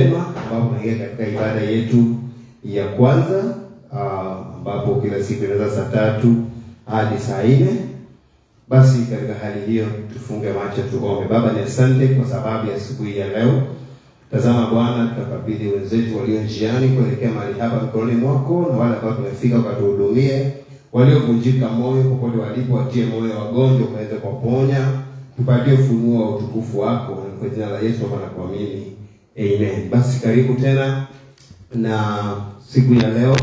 ambapo tunaingia katika ibada yetu ya kwanza, ambapo kila siku inaanza saa 3 hadi saa 4. Basi katika hali hiyo tufunge macho tuombe. Baba, ni asante kwa sababu ya siku hii ya leo. Tazama Bwana, tunakabidhi wenzetu walio njiani kuelekea mahali hapa mikononi mwako, na wale ambao tumefika ukatuhudumie, waliovunjika moyo popote walipo, watie moyo wagonjwa waweze kuponya, tupatie ufunuo wa utukufu wako, kwa jina la Yesu na kuamini. Amen. Basi karibu tena, na siku ya leo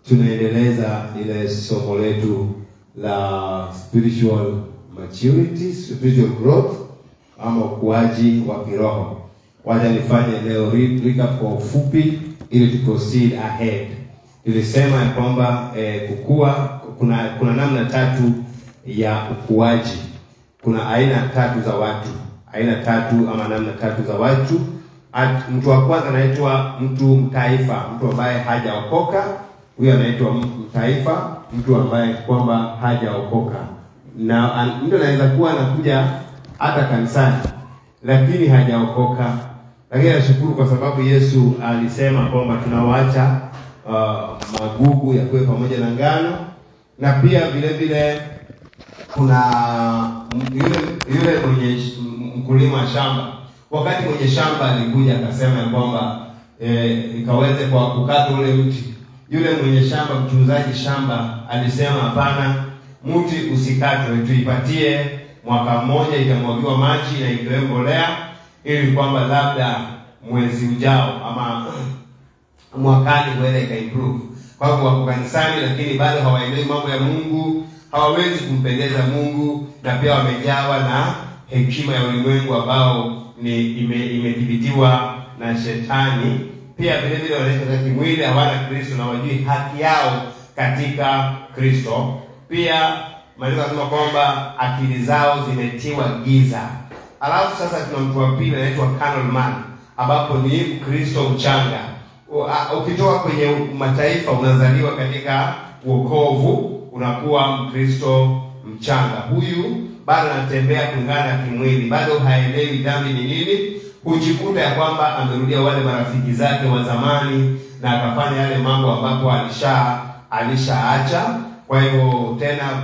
tunaendeleza ile somo letu la spiritual maturity, spiritual growth, ama ukuaji wa kiroho. Wacha nifanye leo recap kwa ufupi ili tu proceed ahead. Tulisema ya kwamba kukua kuna namna 3 ya ukuaji. Kuna aina 3 za watu. Aina 3 ama namna 3 za watu. Mtu wa kwanza anaitwa mtu mtaifa, mtu ambaye hajaokoka. Huyo anaitwa mtaifa, mtu ambaye kwamba hajaokoka. Na mtu anaweza kuwa anakuja hata kanisani lakini hajaokoka. Lakini nashukuru kwa sababu Yesu alisema kwamba tunawaacha magugu yakuwe pamoja na ngano. Na pia vile vile kuna yule mwenye mkulima wa shamba. Wakati mwenye shamba alikuja akasema kwamba ikaweze kwa kukata ule mti, yule mwenye shamba, mchungaji shamba, alisema hapana, mti usikatwe, tuipatie mwaka mmoja itamwagiwa maji na itoe mbolea, ili kwamba labda mwezi ujao ama mwakani wele ikaimprove. Kwa hivyo wako kanisani lakini bado hawaelewi mambo ya Mungu, hawawezi kumpendeza Mungu, na pia wamejawa na hekima ya ulimwengu ambao imedhibitiwa na shetani. Pia vile vile wanaenda kimwili, hawana Kristo na wajui haki yao katika Kristo. Pia maandiko yanasema kwamba akili zao zimetiwa giza. Alafu sasa tuna mtu wa pili anaitwa carnal man, ambapo ni Kristo mchanga. Ukitoka kwenye mataifa unazaliwa katika wokovu, unakuwa Mkristo mchanga. Huyu bado anatembea kulingana kimwili, bado haelewi dhambi ni nini. Hujikuta ya kwamba amerudia wale marafiki zake wa zamani na akafanya yale mambo ambapo alishaacha. Kwa hivyo tena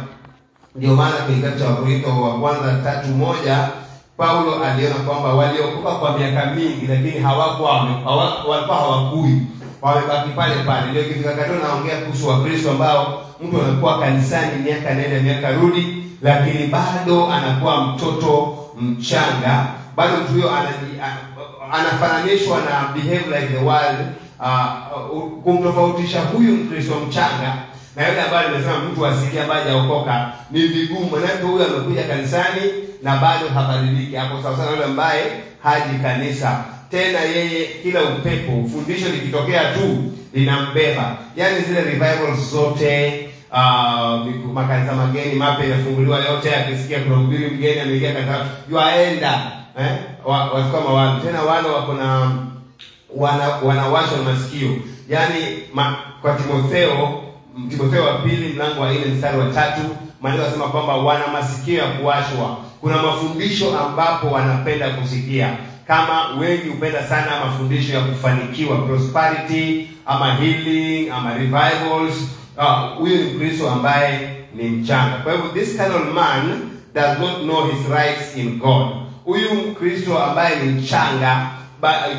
ndio maana kwenye kitabu cha Wakorintho wa kwanza 3:1 Paulo aliona kwamba waliokoka kwa miaka mingi lakini walikuwa hawakui, wamebaki pale pale. Ndio kifika kato naongea kuhusu Wakristo ambao mtu anakuwa kanisani miaka nenda miaka rudi, lakini bado anakuwa mtoto mchanga. Bado mtu huyo anafananishwa na behave like the world. Kumtofautisha huyu Mkristo mchanga na yule ambaye nimesema mtu asilia ambaye hajaokoka ni vigumu. Maana huyu amekuja kanisani na bado habadiliki. Hapo sawa sana yule ambaye haji kanisa. Tena yeye kila upepo, ufundisho likitokea tu linambeba. Yaani zile revivals zote, makanisa mageni mapya yafunguliwa yote, akisikia kuna mhubiri mgeni ameingia katika yuaenda watu kama wale. Tena wale wako na wanawashwa masikio. Yaani kwa Timotheo wa pili mlango wa 4 mstari wa 3 maandiko yanasema kwamba wana masikio ya kuwashwa. Kuna mafundisho ambapo wanapenda kusikia. Kama wengi hupenda sana mafundisho ya kufanikiwa, prosperity ama healing ama revivals, huyo ni Kristo ambaye ni mchanga. Kwa hivyo this kind of man does not know his rights in God. Huyu Kristo ambaye ni mchanga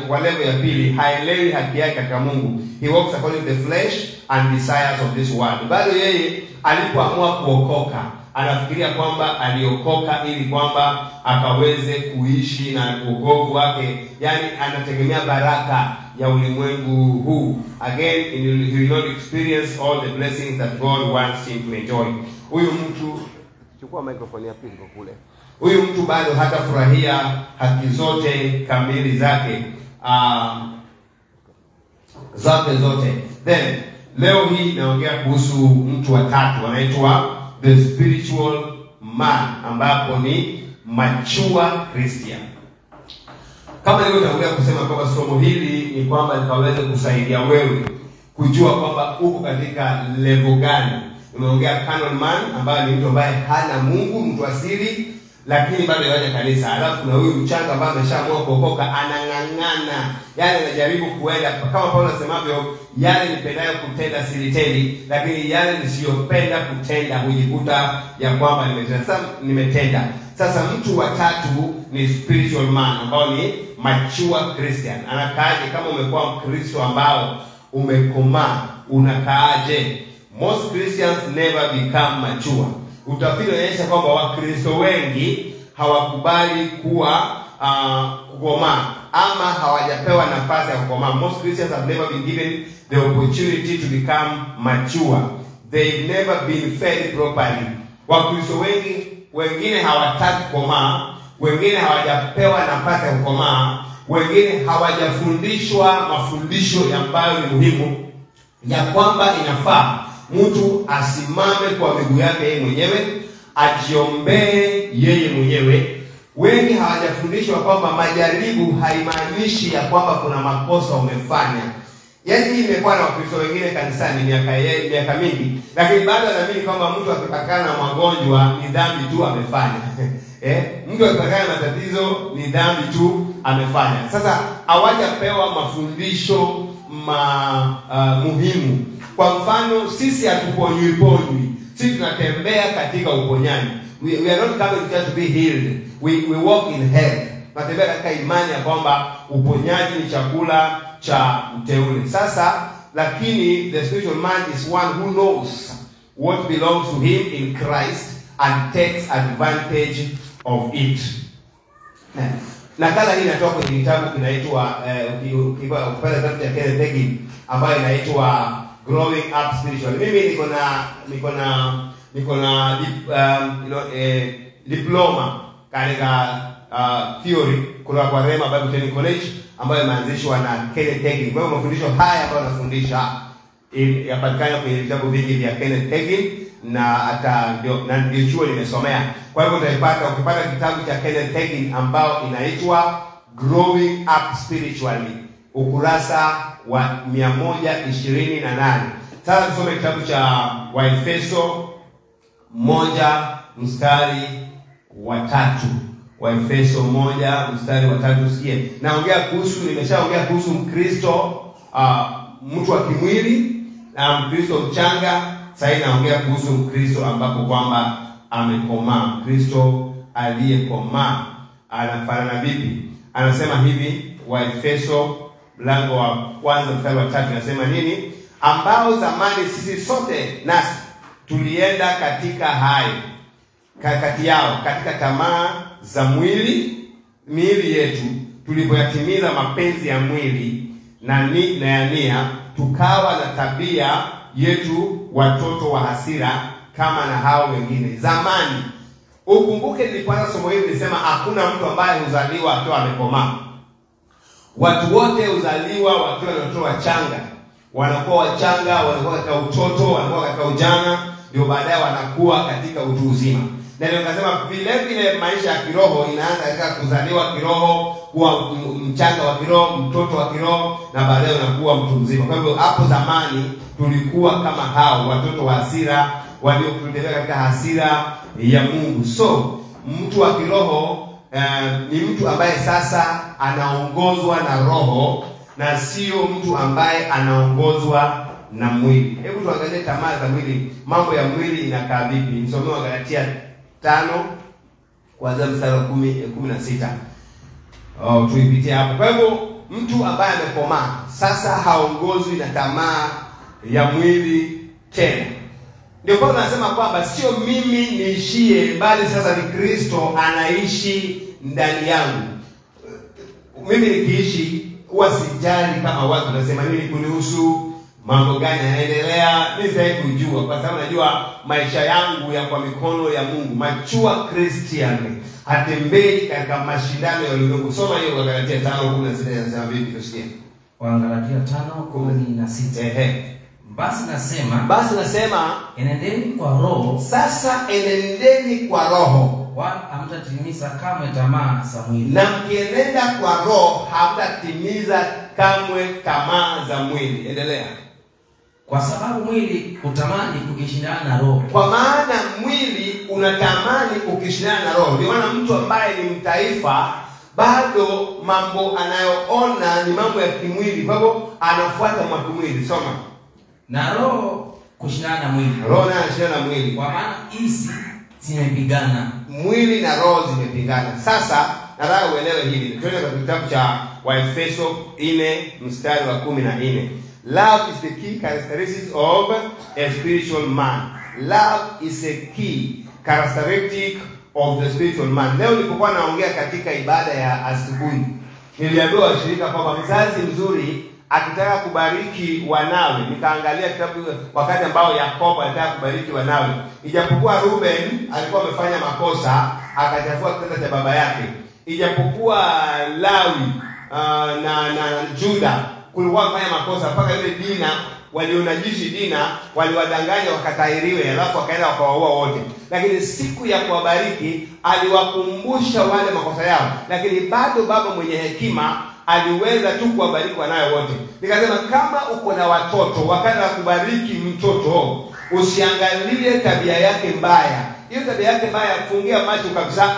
kwa level ya pili haelewi haki yake katika Mungu. He walks according to the flesh and desires of this world. Bado yeye alipoamua kuokoka, anafikiria kwamba aliokoka ili kwamba akaweze kuishi na wokovu wake. Yaani anategemea baraka ya ulimwengu huu. Again, he will not experience all the blessings that God wants him to enjoy. Huyu mtu, chukua microphone ya pili kule. Huyu mtu bado hatafurahia haki zote kamili zake, zote. Then leo hii naongea kuhusu mtu wa 3, anaitwa the spiritual man, ambapo ni mature Christian. Kama nilivyotangulia kusema kwamba somo hili ni kwamba likaweze kusaidia wewe kujua kwamba uko katika level gani. Nimeongea carnal man ambaye ni mtu ambaye hana Mungu, mtu asili. lakini bado yaje kanisa. Alafu kuna huyu mchanga ambaye ameshaamua kuokoka, anang'ang'ana, yani anajaribu kuenda kama Paulo anasemavyo, yale nipendayo kutenda silitendi, lakini yale nisiyopenda kutenda hujikuta ya kwamba nimetenda. Sasa mtu wa tatu ni spiritual man, ambao ni mature Christian. Anakaaje kama umekuwa Mkristo ambao umekomaa? Unakaaje? Most Christians never become mature. Utafiti unaonyesha kwamba Wakristo wengi hawakubali kuwa kukomaa, ama hawajapewa nafasi ya kukomaa. Most Christians have never been given the opportunity to become mature. They've never been fed properly. Wakristo wengine hawataki kukomaa, wengine hawajapewa nafasi ya kukomaa, wengine hawajafundishwa mafundisho ambayo ni muhimu, ya kwamba inafaa mtu asimame kwa miguu yake yeye mwenyewe, ajiombee yeye mwenyewe. Wengi hawajafundishwa kwamba majaribu haimaanishi ya kwamba kuna makosa umefanya. Yaani hii imekuwa na Wakristo wengine kanisani miaka mingi, lakini bado anaamini kwamba mtu akipakana na magonjwa ni dhambi tu amefanya. Mtu akipakana na matatizo ni dhambi tu amefanya. Sasa hawajapewa mafundisho muhimu. Kwa mfano, sisi hatuponywi. Sisi tunatembea katika uponyaji. We are not coming just to be healed. We walk in health. Tunatembea katika imani ya kwamba uponyaji ni chakula cha mteule. Sasa lakini the spiritual man is one who knows what belongs to him in Christ and takes advantage of it. Nakala hii inatoka kwenye kitabu kinaitwa ukipata kitabu cha Kenneth Hagin ambayo inaitwa Growing Up Spiritually. Mimi niko na diploma katika theory kutoka kwa Rhema Bible Training College ambayo imeanzishwa na Kenneth Hagin. Kwa hiyo mafundisho haya ambayo anafundisha yapatikana kwenye vitabu vingi vya Kenneth Hagin, na hata ndio chuo nimesomea. Kwa hivyo ukipata kitabu cha Kenneth Hagin ambao inaitwa Growing Up Spiritually, ukurasa wa 128. Sasa tusome kitabu cha Waefeso 1:3. Waefeso 1:3. Sikie. Nimeshaongea kuhusu Mkristo, mtu wa kimwili na Mkristo mchanga. Sasa naongea kuhusu Mkristo ambapo kwamba amekomaa. Mkristo aliyekomaa anafanana vipi? Anasema hivi, Waefeso mlango wa 1:3 anasema nini? Ambao zamani sisi sote nasi tulienda katika hayo kati yao, katika tamaa za miili yetu, tulipoyatimiza mapenzi ya mwili na ya nia, tukawa na tabia yetu watoto wa hasira kama na hao wengine. Zamani, ukumbuke nilipoanza somo hili nilisema hakuna mtu ambaye huzaliwa akiwa amekomaa. Watu wote huzaliwa wakiwa watoto wachanga. Wanakuwa wachanga, wanakuwa katika utoto, wanakuwa katika ujana, ndio baadaye wanakuwa katika utu uzima. Na ndio nasema vile maisha ya kiroho inaanza katika kuzaliwa kiroho, kuwa mchanga wa kiroho, mtoto wa kiroho, na baadaye unakuwa mtu mzima. Kwa hivyo hapo zamani tulikuwa kama hao watoto wa hasira, waliokutembea katika hasira ya Mungu. So mtu wa kiroho ni mtu ambaye sasa anaongozwa na Roho na sio mtu ambaye anaongozwa na mwili. Hebu tuangalie tamaa za mwili. Mambo ya mwili inakaa vipi? Nisomee Galatia 5 kuanzia mstari wa 16. Tuipitie hapo. Kwa hivyo mtu ambaye amekomaa sasa haongozwi na tamaa ya mwili tena. Ndio kwa nasema kwamba sio mimi niishie, bali sasa ni Kristo anaishi ndani yangu. Mimi nikiishi huwa sijali kama watu nasema nini kunihusu, mambo gani yanaendelea, mimi sitaki kujua, kwa sababu najua maisha yangu ya kwa mikono ya Mungu. Mature Christian hatembei katika mashindano ya ulimwengu. Soma hiyo kwa Galatia 5:16 inasema vipi? Tusikie. Kwa Galatia 5:16. Basi nasema enendeni kwa Roho. Sasa enendeni kwa Roho, wala hamtatimiza kamwe tamaa za mwili. Na mkienenda kwa Roho hamtatimiza kamwe tamaa za mwili. Endelea. Kwa sababu mwili utamani kukishindana na Roho. Kwa maana mwili unatamani ukishindana na roho. Ndio maana mtu ambaye ni mtaifa bado mambo anayoona ni mambo ya kimwili, bado anafuata mambo ya kimwili. Soma. Na roho kushindana na mwili. Roho na kushindana na mwili. Kwa maana hizi zimepigana. Mwili na roho zimepigana. Sasa nataka uelewe hili. Twende kwa kitabu cha Waefeso 4 mstari wa 14. Love is the key characteristic of a spiritual man. Love is a key characteristic of the spiritual man. Leo nilipokuwa naongea katika ibada ya asubuhi, niliambiwa washirika kwamba mzazi mzuri akitaka kubariki wanawe, nikaangalia kitabu wakati ambao Yakobo alitaka kubariki wanawe. Ijapokuwa Ruben alikuwa amefanya makosa, akachafua kitanda cha baba yake. Ijapokuwa Lawi na Juda kulikuwa wamefanya makosa, mpaka yule Dina walionajisi Dina, waliwadanganya wakatahiriwe, alafu wakaenda wakawaua wote. Lakini siku ya kuwabariki aliwakumbusha wale makosa yao, lakini bado baba mwenye hekima aliweza tu kuwabariki wanayo wote. Nikasema kama uko na watoto, wakati wa kubariki mtoto usiangalie tabia yake mbaya. Hiyo tabia yake mbaya fungia macho kabisa.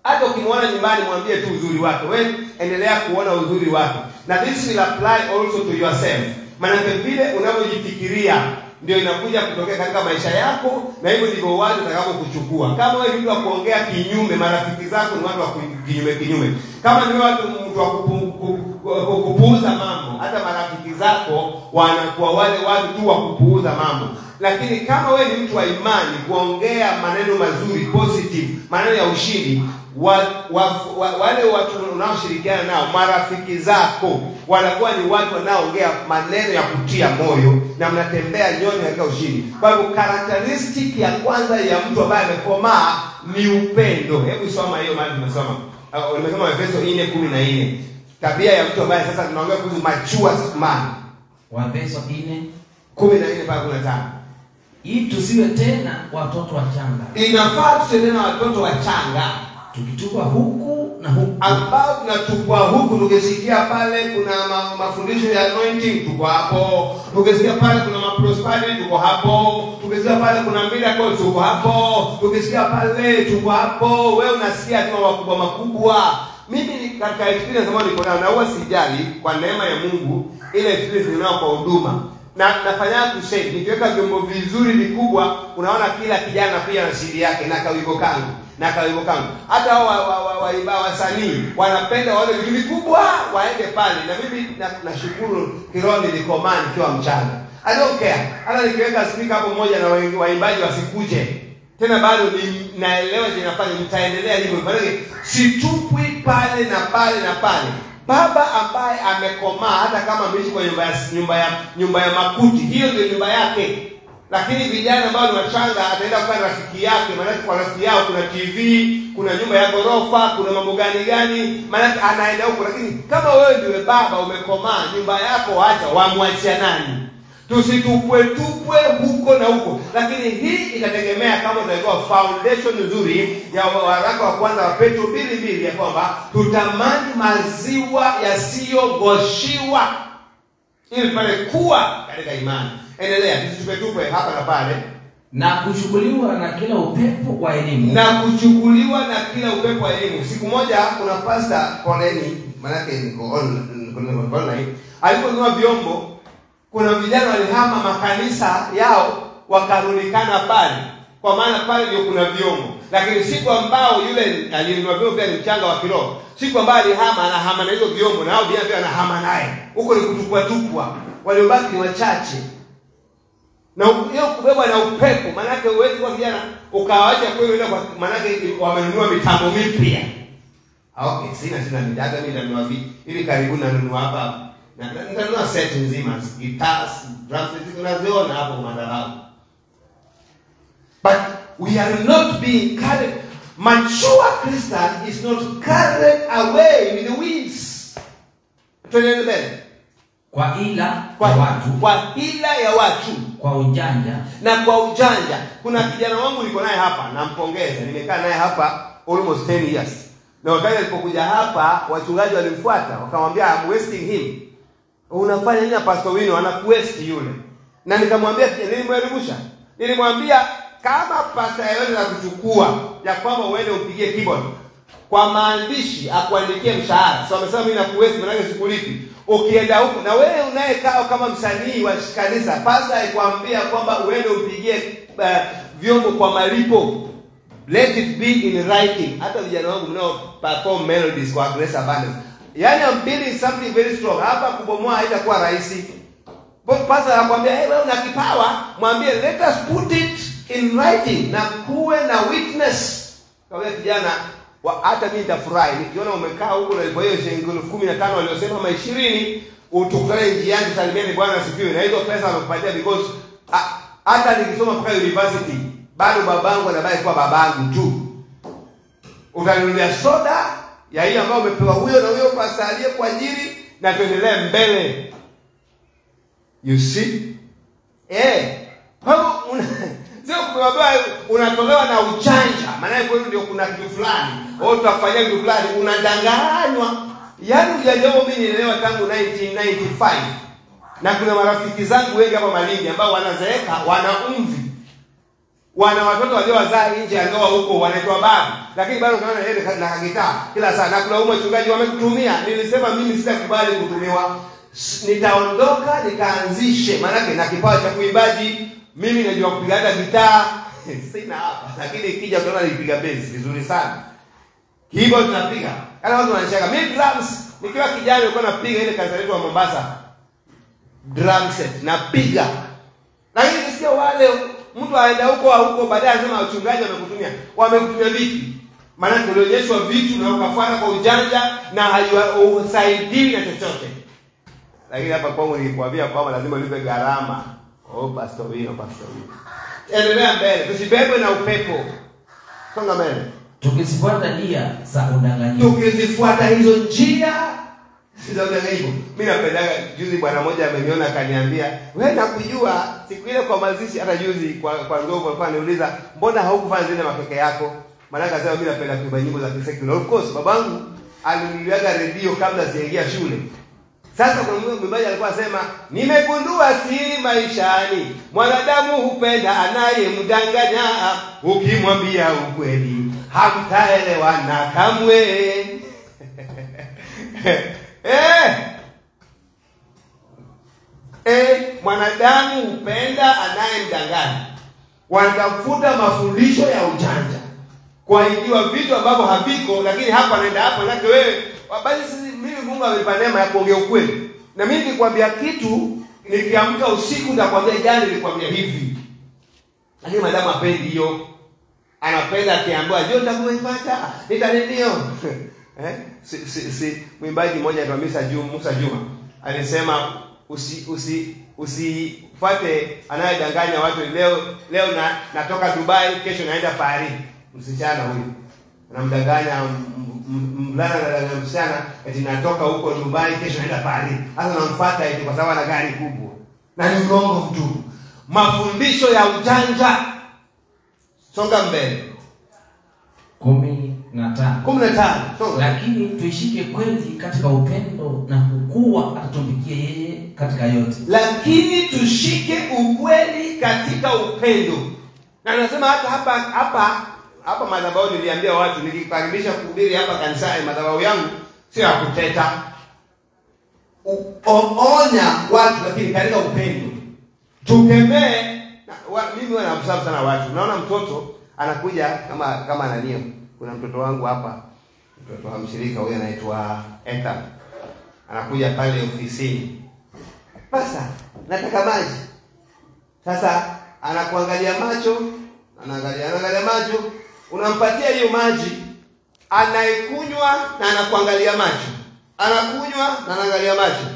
Hata ukimwona nyumbani mwambie tu uzuri wake. Wewe endelea kuona uzuri wake. Na this will apply also to yourself. Maana vile unavyojifikiria ndio inakuja kutokea katika maisha yako, na hivyo ndivyo watu watakapokuchukua. Kama wewe ni mtu wa kuongea kinyume, marafiki zako ni watu wa kinyume. Kama ni mtu wa kupuuza mambo, hata marafiki zako wanakuwa wale watu tu wa kupuuza mambo. Lakini kama wewe ni mtu wa imani, kuongea maneno mazuri, positive, maneno ya ushindi, wale watu unaoshirikiana nao, marafiki zako, wanakuwa ni watu wanaoongea maneno ya kutia moyo, na mnatembea nyote katika ushindi. Kwa hivyo characteristic ya kwanza ya mtu ambaye amekomaa ni upendo. Hebu soma hiyo mahali tumesoma. Nimesoma Efeso 4:14. Tabia ya mtu ambaye sasa tunaongea kuhusu mature man. Efeso 4:14 mpaka 15. Ili tusiwe tena watoto wachanga. Inafaa tusiwe tena watoto wachanga, tukitupwa huku na huku. Ambao tunatupwa huku, tukisikia pale kuna mafundisho ya anointing, tuko hapo. Tukisikia pale kuna prosperity, tuko hapo. Tukisikia pale kuna miracles, tuko hapo. Tukisikia pale tuko hapo. Wewe unasikia tu makubwa. Mimi ni katika experience ambayo niko nayo, na huwa sijali kwa neema ya Mungu ile experience ninayo kwa huduma. Na nafanya kusema nikiweka vyombo vizuri vikubwa, unaona kila kijana pia na siri yake na kawimbo kangu. Hata hao wasanii wanapenda wale vitu vikubwa waende pale, na mimi nashukuru kiroho nilikomani kiwa mchanga. I don't care. Hata nikiweka speaker hapo moja na waimbaji wasikuje, tena bado naelewa je nafanya, nitaendelea hivyo. Maana situpwi pale na pale. Baba ambaye amekomaa, hata kama ameishi kwa nyumba ya makuti, hiyo ndio nyumba yake. Lakini vijana ambao ni wachanga ataenda kwa rafiki yake, maana kwa rafiki yao kuna TV, kuna nyumba ya gorofa, kuna mambo gani, maana anaenda huko. Lakini kama wewe ndiwe baba umekomaa, nyumba yako acha, wamwachia nani? Tusitupwe huko na huko. Lakini hii itategemea kama utaikuwa foundation nzuri ya waraka wa kwanza wa Petro 2:2 ya kwamba tutamani maziwa yasiyogoshiwa ili pale kuwa katika imani. Endelea, tusitupwe hapa na pale. Na kuchukuliwa na kila upepo wa elimu. Siku moja kuna pastor Koleni, maana yake niko online, aliponunua vyombo. Kuna vijana walihama makanisa yao wakarundikana pale, kwa maana pale ndio kuna vyombo. Lakini siku ambao yule alinunua vyombo pia ni mchanga wa kiroho, siku ambao anahama na hizo vyombo, na hao pia anahama naye. Huko ni kutupwa. Waliobaki ni wachache. Na hiyo kubebwa na upepo, maana yake uwezi kwa vijana ukawaacha kwenda, kwa maana yake wamenunua mitambo mipya. Okay, sina midada, mimi nanunua vipi ili karibu na nunua hapa. Na nitanunua set nzima, guitars, drums, tunaziona hapo madhabahu. But we are not being carried. Mature Christian is not carried away with the winds. Tuendelee mbele. Kwa ila ya watu, kwa ujanja. Kuna kijana wangu niko naye hapa, nampongeza. Nimekaa naye hapa almost 10 years. Na wakati alipokuja hapa, wachungaji walimfuata, wakamwambia I'm wasting him. Unafanya nini Pastor Wino? Anakuesti yule. Na nikamwambia nilimwelimisha. Nilimwambia kama pastor anaweza kuchukua ya kwamba uende upigie keyboard kwa maandishi akuandikie mshahara. So amesema mimi nakuwezi maana sikulipi. Ukienda huko na wewe unayekaa kama msanii wa kanisa, pastor aikwambia kwamba uende upigie vyombo kwa malipo. Let it be in writing. Hata vijana wangu mnao perform melodies kwa Grace Abundance. Yaani I'm building something very strong. Hapa kubomoa haitakuwa rahisi. Pastor anakuambia wewe una kipawa, mwambie let us put it in writing na kuwe na witness. Kwa kijana hata mimi nitafurahi nikiona umekaa huko na hiyo shilingi 15,000 waliosema ama 20 utukane njiani salimieni Bwana asifiwe, na hizo pesa anakupatia because hata nikisoma mpaka university bado babangu anabaki kuwa babangu tu. Utaninulia soda ya hiyo ambayo umepewa huyo na huyo pastor aliyekuajiri na tuendelee mbele. You see? Hapo sio kuambiwa unatolewa na ujanja. Maana hiyo ndio kuna kitu fulani. Au tutafanya kitu fulani unadanganywa. Yaani ujanja wao mimi nielewa tangu 1995. Na kuna marafiki zangu wengi hapa Malindi ambao wanazeeka, wana umvi. Wana watoto waliowazaa nje ya ndoa huko wanaitwa babu. Lakini bado unaona yeye na gitaa kila saa. Na kuna wachungaji wamekutumia. Nilisema mimi sitakubali kutumiwa. Nitaondoka nikaanzishe, maana na kipawa cha kuimbaji. Mimi najua kupiga hata gitaa sina hapa, lakini ikija tunaona nipiga bass vizuri sana. Keyboard tunapiga. Kana watu wanacheka. Mimi drums nikiwa kijana nilikuwa napiga ile kanisa letu wa Mombasa. Drum set napiga. Lakini nisikia wale mtu aenda huko baadaye anasema wachungaji wamekutumia. Wamekutumia vipi? Maana tulionyeshwa vitu na ukafuata kwa ujanja na haisaidii na chochote. Lakini hapa kwangu nilikwambia kwamba lazima ulipe gharama. Pastor Wino. Endelea mbele. Tusibebwe na upepo. Songa mbele. Tukizifuata njia za udanganyifu. Tukizifuata hizo njia za udanganyifu. Mimi napendaga juzi bwana mmoja ameniona akaniambia, "Wewe nakujua siku ile kwa mazishi hata juzi kwa ngogo alikuwa ananiuliza, mbona haukufanya zile mapeke yako?" Maana akasema mimi napenda kuimba nyimbo za kisecular. Of course babangu aliniuliaga redio kabla sijaingia shule. Sasa kuna mwimbaji alikuwa anasema, "Nimegundua siri maishani. Mwanadamu hupenda anayemdanganya. Ukimwambia ukweli, hamtaelewana kamwe." Mwanadamu hupenda anayemdanganya. Wanatafuta mafundisho ya ujanja. Kuahidiwa vitu ambavyo haviko, lakini hapa naenda hapa nake wewe. Basi mimi Mungu amenipa neema ya kuongea ukweli. Na mimi nikwambia kitu, nikiamka usiku nitakwambia jana nilikwambia hivi. Lakini madamu apendi hiyo. Anapenda akiambiwa, "Njoo nitakuipata." Nitanenio. Mwimbaji mmoja anaitwa Musa Juma. Alisema usifuate anayedanganya watu leo natoka Dubai, kesho naenda Paris. Msichana huyu. Anamdanganya mvulana na msichana eti natoka huko Dubai kesho naenda Paris. Sasa namfuata eti kwa sababu ana gari kubwa. Na ni uongo mtu. Mafundisho ya ujanja. Songa mbele. 15. Lakini tuishike kweli katika upendo na kukua atutumikie yeye katika yote. Lakini tushike ukweli katika upendo. Na nasema hapa madhabahu niliambia watu nikikaribisha kuhubiri hapa kanisani, madhabahu yangu sio ya kuteta. Onya watu lakini katika upendo. Tukemee. Mimi wanamsafu sana watu. Naona mtoto anakuja kama anania. Kuna mtoto wangu hapa. Mtoto wa mshirika huyu anaitwa Ethan. Anakuja pale ofisini. Pasa, nataka maji. Sasa anakuangalia macho, anaangalia macho, unampatia hiyo maji, anaikunywa na anakuangalia macho. Anakunywa na anaangalia macho.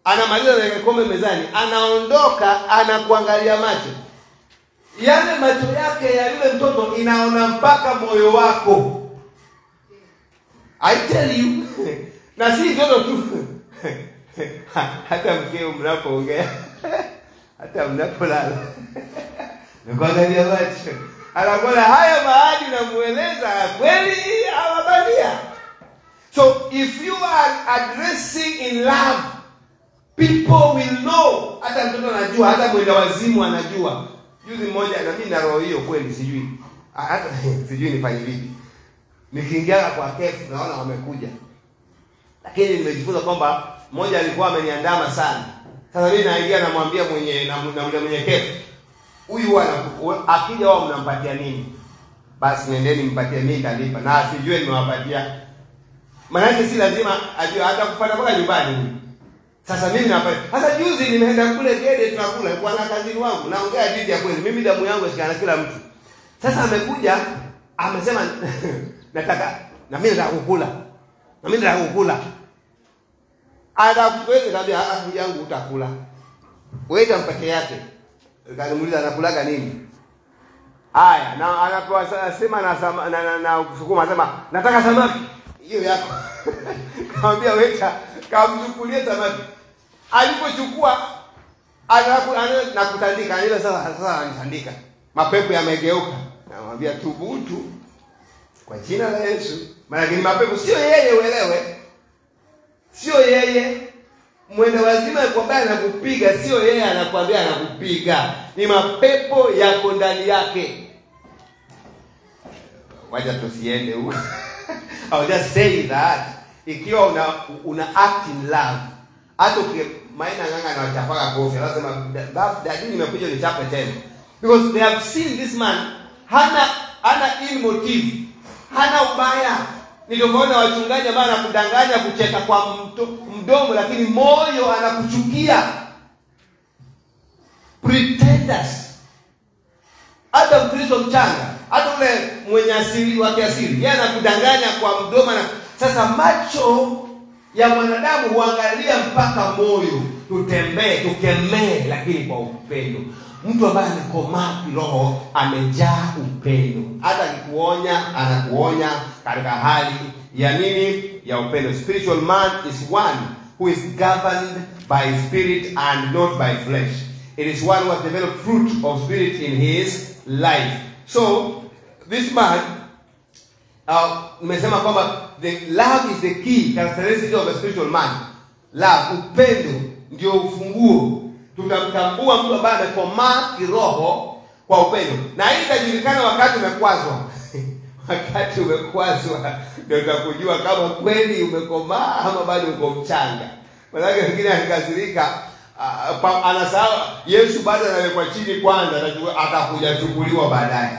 Anamaliza na kikombe mezani, anaondoka anakuangalia macho. Yale macho yake ya yule mtoto inaona mpaka moyo wako. I tell you. Na si mtoto tu. Hata mkeo mnapoongea, hata mnapolala. Nikuangalia macho. Anakuona haya maadi unamueleza kweli au bandia. So if you are addressing in love, people will know. Hata mtoto anajua, hata mwenda wazimu anajua. Juzi mmoja na mimi na roho hiyo kweli sijui. Hata sijui nifanye vipi. Nikiingia kwa kefu naona wamekuja. Lakini nimejifunza kwamba mmoja alikuwa ameniandama sana. Sasa mimi naingia namwambia mwenye kefu, huyu akija wao mnampatia nini? Basi nendeni mpatie mimi talipa. Na asijue nimewapatia. Maana si lazima ajue hata kufuata mpaka nyumbani. Sasa mimi napatia. Sasa juzi nimeenda kule Gede tunakula kwa na kazini wangu. Naongea bibi ya kweli. Mimi damu yangu shikana kila mtu. Sasa amekuja amesema nataka na mimi nataka kukula. Na mimi nataka kukula. Wewe kabla yangu utakula. Wewe tampeke yake. Kanimuuliza anakulaga nini? Haya, na anapewa sema na kusukuma anasema nataka samaki. Hiyo yako. Kaambia waiter kamchukulie samaki. Alipochukua na kutandika, ile sasa anatandika. Mapepo yamegeuka. Namwambia tubutu kwa jina la Yesu. Maana ni mapepo sio yeye uelewe. Sio yeye mwende wazima kwamba anakupiga, sio yeye anakuambia anakupiga. Ni mapepo yako ndani yake. Wacha tusiende huko. I will just say that ikiwa una act in love, hata maana nganga na wachapaka kofi, lazima dadini nimekuja nichape tena. Because they have seen this man hana ill motive, hana ubaya. Ni tofauti na wachungaji ambao anakudanganya kucheka kwa mdomo lakini moyo anakuchukia. Pretenders. Hata Mkristo mchanga, hata ule mwenye asili wa kiasili, yeye anakudanganya kwa mdomo na sasa macho ya mwanadamu huangalia mpaka moyo. Tukemee lakini kwa upendo. Mtu ambaye amekomaa kiroho amejaa upendo. Hata akikuonya anakuonya katika hali ya nini? Ya upendo. Spiritual man is one who is governed by spirit and not by flesh. It is one who has developed fruit of spirit in his life. So this man nimesema kwamba the love is the key characteristic of a spiritual man. Love, upendo ndio ufunguo. Tutamtambua mtu ambaye amekomaa kiroho kwa upendo. Na hii itajulikana wakati umekwazwa. Wakati umekwazwa ndio utakujua kama kweli umekomaa ama bado uko mchanga. Maana wengine akikasirika anasahau Yesu bado anawekwa chini kwanza, atakuja chukuliwa baadaye.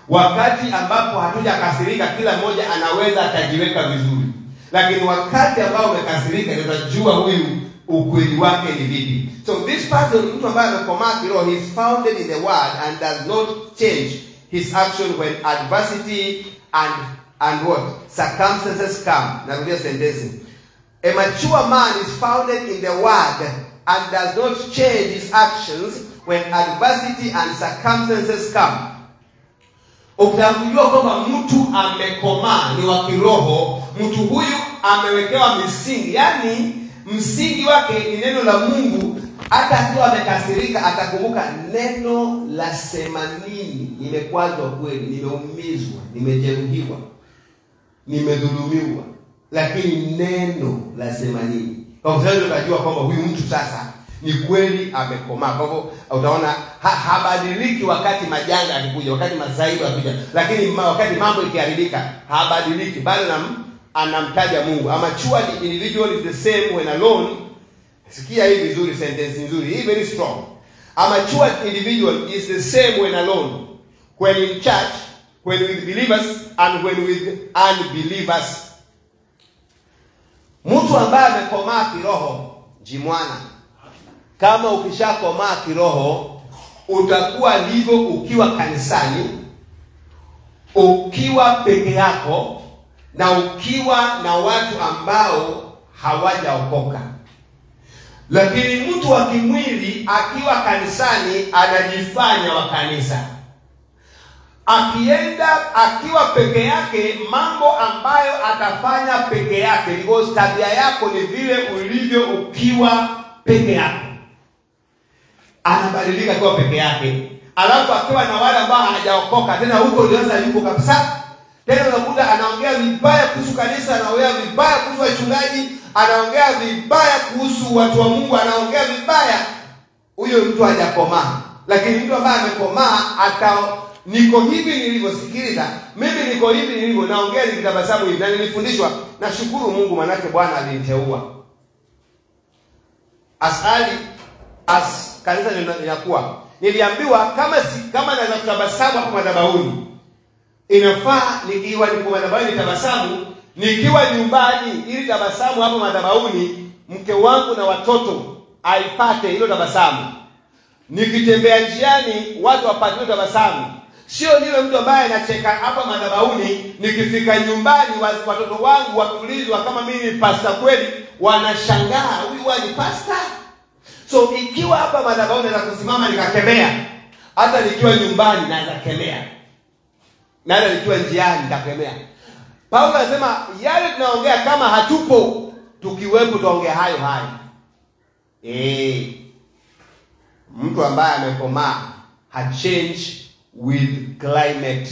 Wakati ambapo hatujakasirika kila mmoja anaweza atajiweka vizuri. Lakini wakati ambao umekasirika ndio utajua huyu ukweli wake ni vipi. So this person, mtu ambaye amekomaa kiroho, he is founded in the word and does not change his action when adversity and what? Circumstances come. Narudia sentence. A mature man is founded in the word and does not change his actions when adversity and circumstances come. Ukitaka kwamba mtu amekomaa ni wa kiroho, mtu huyu amewekewa misingi. Yaani msingi wake ni neno la Mungu. Hata akiwa amekasirika atakumbuka neno la sema nini. Nimekwazwa kweli, nimeumizwa, nimejeruhiwa, nimedhulumiwa, lakini neno la sema nini. Kwa sababu utajua kwamba huyu mtu sasa ni kweli amekomaa. Kwa hivyo utaona habadiliki wakati majanga yakikuja, wakati masaibu yakija, lakini wakati mambo ikiharibika habadiliki, bali anamtaja Mungu. A mature individual is the same when alone. Sikia hii vizuri, sentence nzuri. Hii very strong. A mature individual is the same when alone, when in church, when with believers and when with unbelievers. Mtu ambaye amekomaa kiroho, jimwana. Kama ukishakomaa kiroho, utakuwa ndivyo ukiwa kanisani, ukiwa peke yako, na ukiwa na watu ambao hawajaokoka. Lakini mtu wa kimwili akiwa kanisani anajifanya wa kanisa. Akienda akiwa peke yake, mambo ambayo atafanya peke yake, because tabia yako ni vile ulivyo ukiwa peke yako. Anabadilika kwa peke yake. Alafu akiwa na wale ambao hawajaokoka, tena huko ndio sasa yuko kabisa. Tena unakuta anaongea vibaya kuhusu kanisa, anaongea vibaya kuhusu wachungaji, anaongea vibaya kuhusu watu wa Mungu, anaongea vibaya. Huyo mtu hajakomaa. Lakini mtu ambaye amekomaa niko hivi nilivyosikiliza, mimi niko hivi nilivyo, naongea nikitabasamu hivi, na nilifundishwa. Nashukuru Mungu, manake Bwana aliniteua. Kanisa linakuwa. Niliambiwa kama naweza kutabasamu hapo madhabahuni, inafaa nikiwa niko madhabahuni tabasamu, nikiwa nyumbani ili tabasamu hapo madhabahuni mke wangu na watoto aipate hilo tabasamu. Nikitembea njiani watu wapate hilo tabasamu. Sio yule mtu ambaye anacheka hapa madhabahuni, nikifika nyumbani watoto wangu wakiulizwa kama mimi ni pastor kweli, wanashangaa, huyu ni pastor? So ikiwa hapa madhabahuni naweza kusimama nikakemea, hata nikiwa nyumbani naweza kemea. Na hata nikiwa njiani nitakemea. Paulo anasema yale tunaongea kama hatupo, tukiwepo tuongea hayo hayo. Mtu ambaye amekomaa change with climate.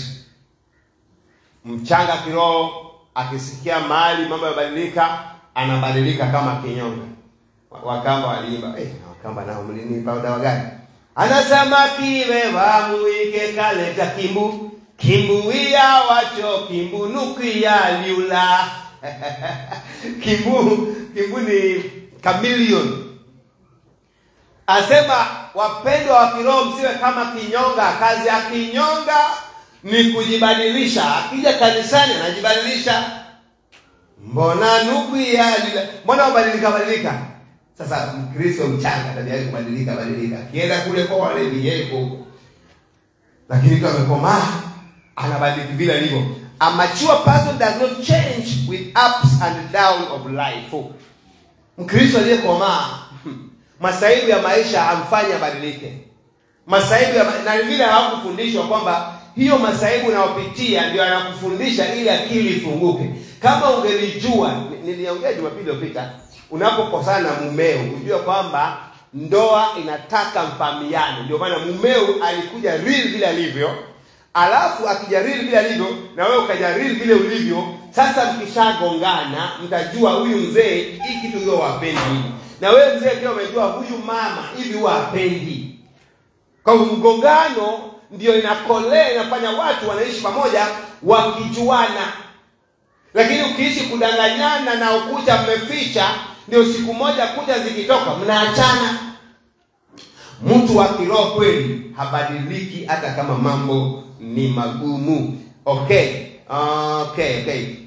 Mchanga kiroho akisikia mahali mambo yabadilika, anabadilika kama kinyonga. Wakamba waliimba, Wakamba nao mlinipa dawa gani? Anasema kiwe wamuike kaleta kimbuia wacho kimbunukia liula. Kimbu ni chameleon. Asema wapendwa wa kiroho msiwe kama kinyonga. Kazi ya kinyonga ni kujibadilisha. Akija kanisani anajibadilisha. Mbona badilika? Sasa Mkristo mchanga tabia yake kubadilika. Kienda kule kwa wale yeye. Lakini mtu amekomaa anabadilika vile alivyo. A mature person does not change with ups and downs of life. Mkristo aliyekomaa masaibu ya maisha amfanya badilike. Masaibu na vile hawakufundishwa kwamba hiyo masaibu unayopitia ndio anakufundisha ili akili ifunguke. Kama ungelijua, niliongea Jumapili iliyopita, unapokosana na mumeo unajua kwamba ndoa inataka mfahamiane. Ndio maana mumeo alikuja real vile alivyo, alafu akija real vile alivyo na wewe ukaja real vile ulivyo. Sasa mkishagongana mtajua huyu mzee hiki kitu ndio wapendi, na wewe mzee pia umejua huyu mama hivi huwa hapendi. Kwa mgongano ndio inafanya watu wanaishi pamoja wakijuana. Lakini ukiishi kudanganyana na ukuta mmeficha, ndio siku moja kuja zikitoka mnaachana. Mtu wa kiroho kweli habadiliki hata kama mambo ni magumu. Okay.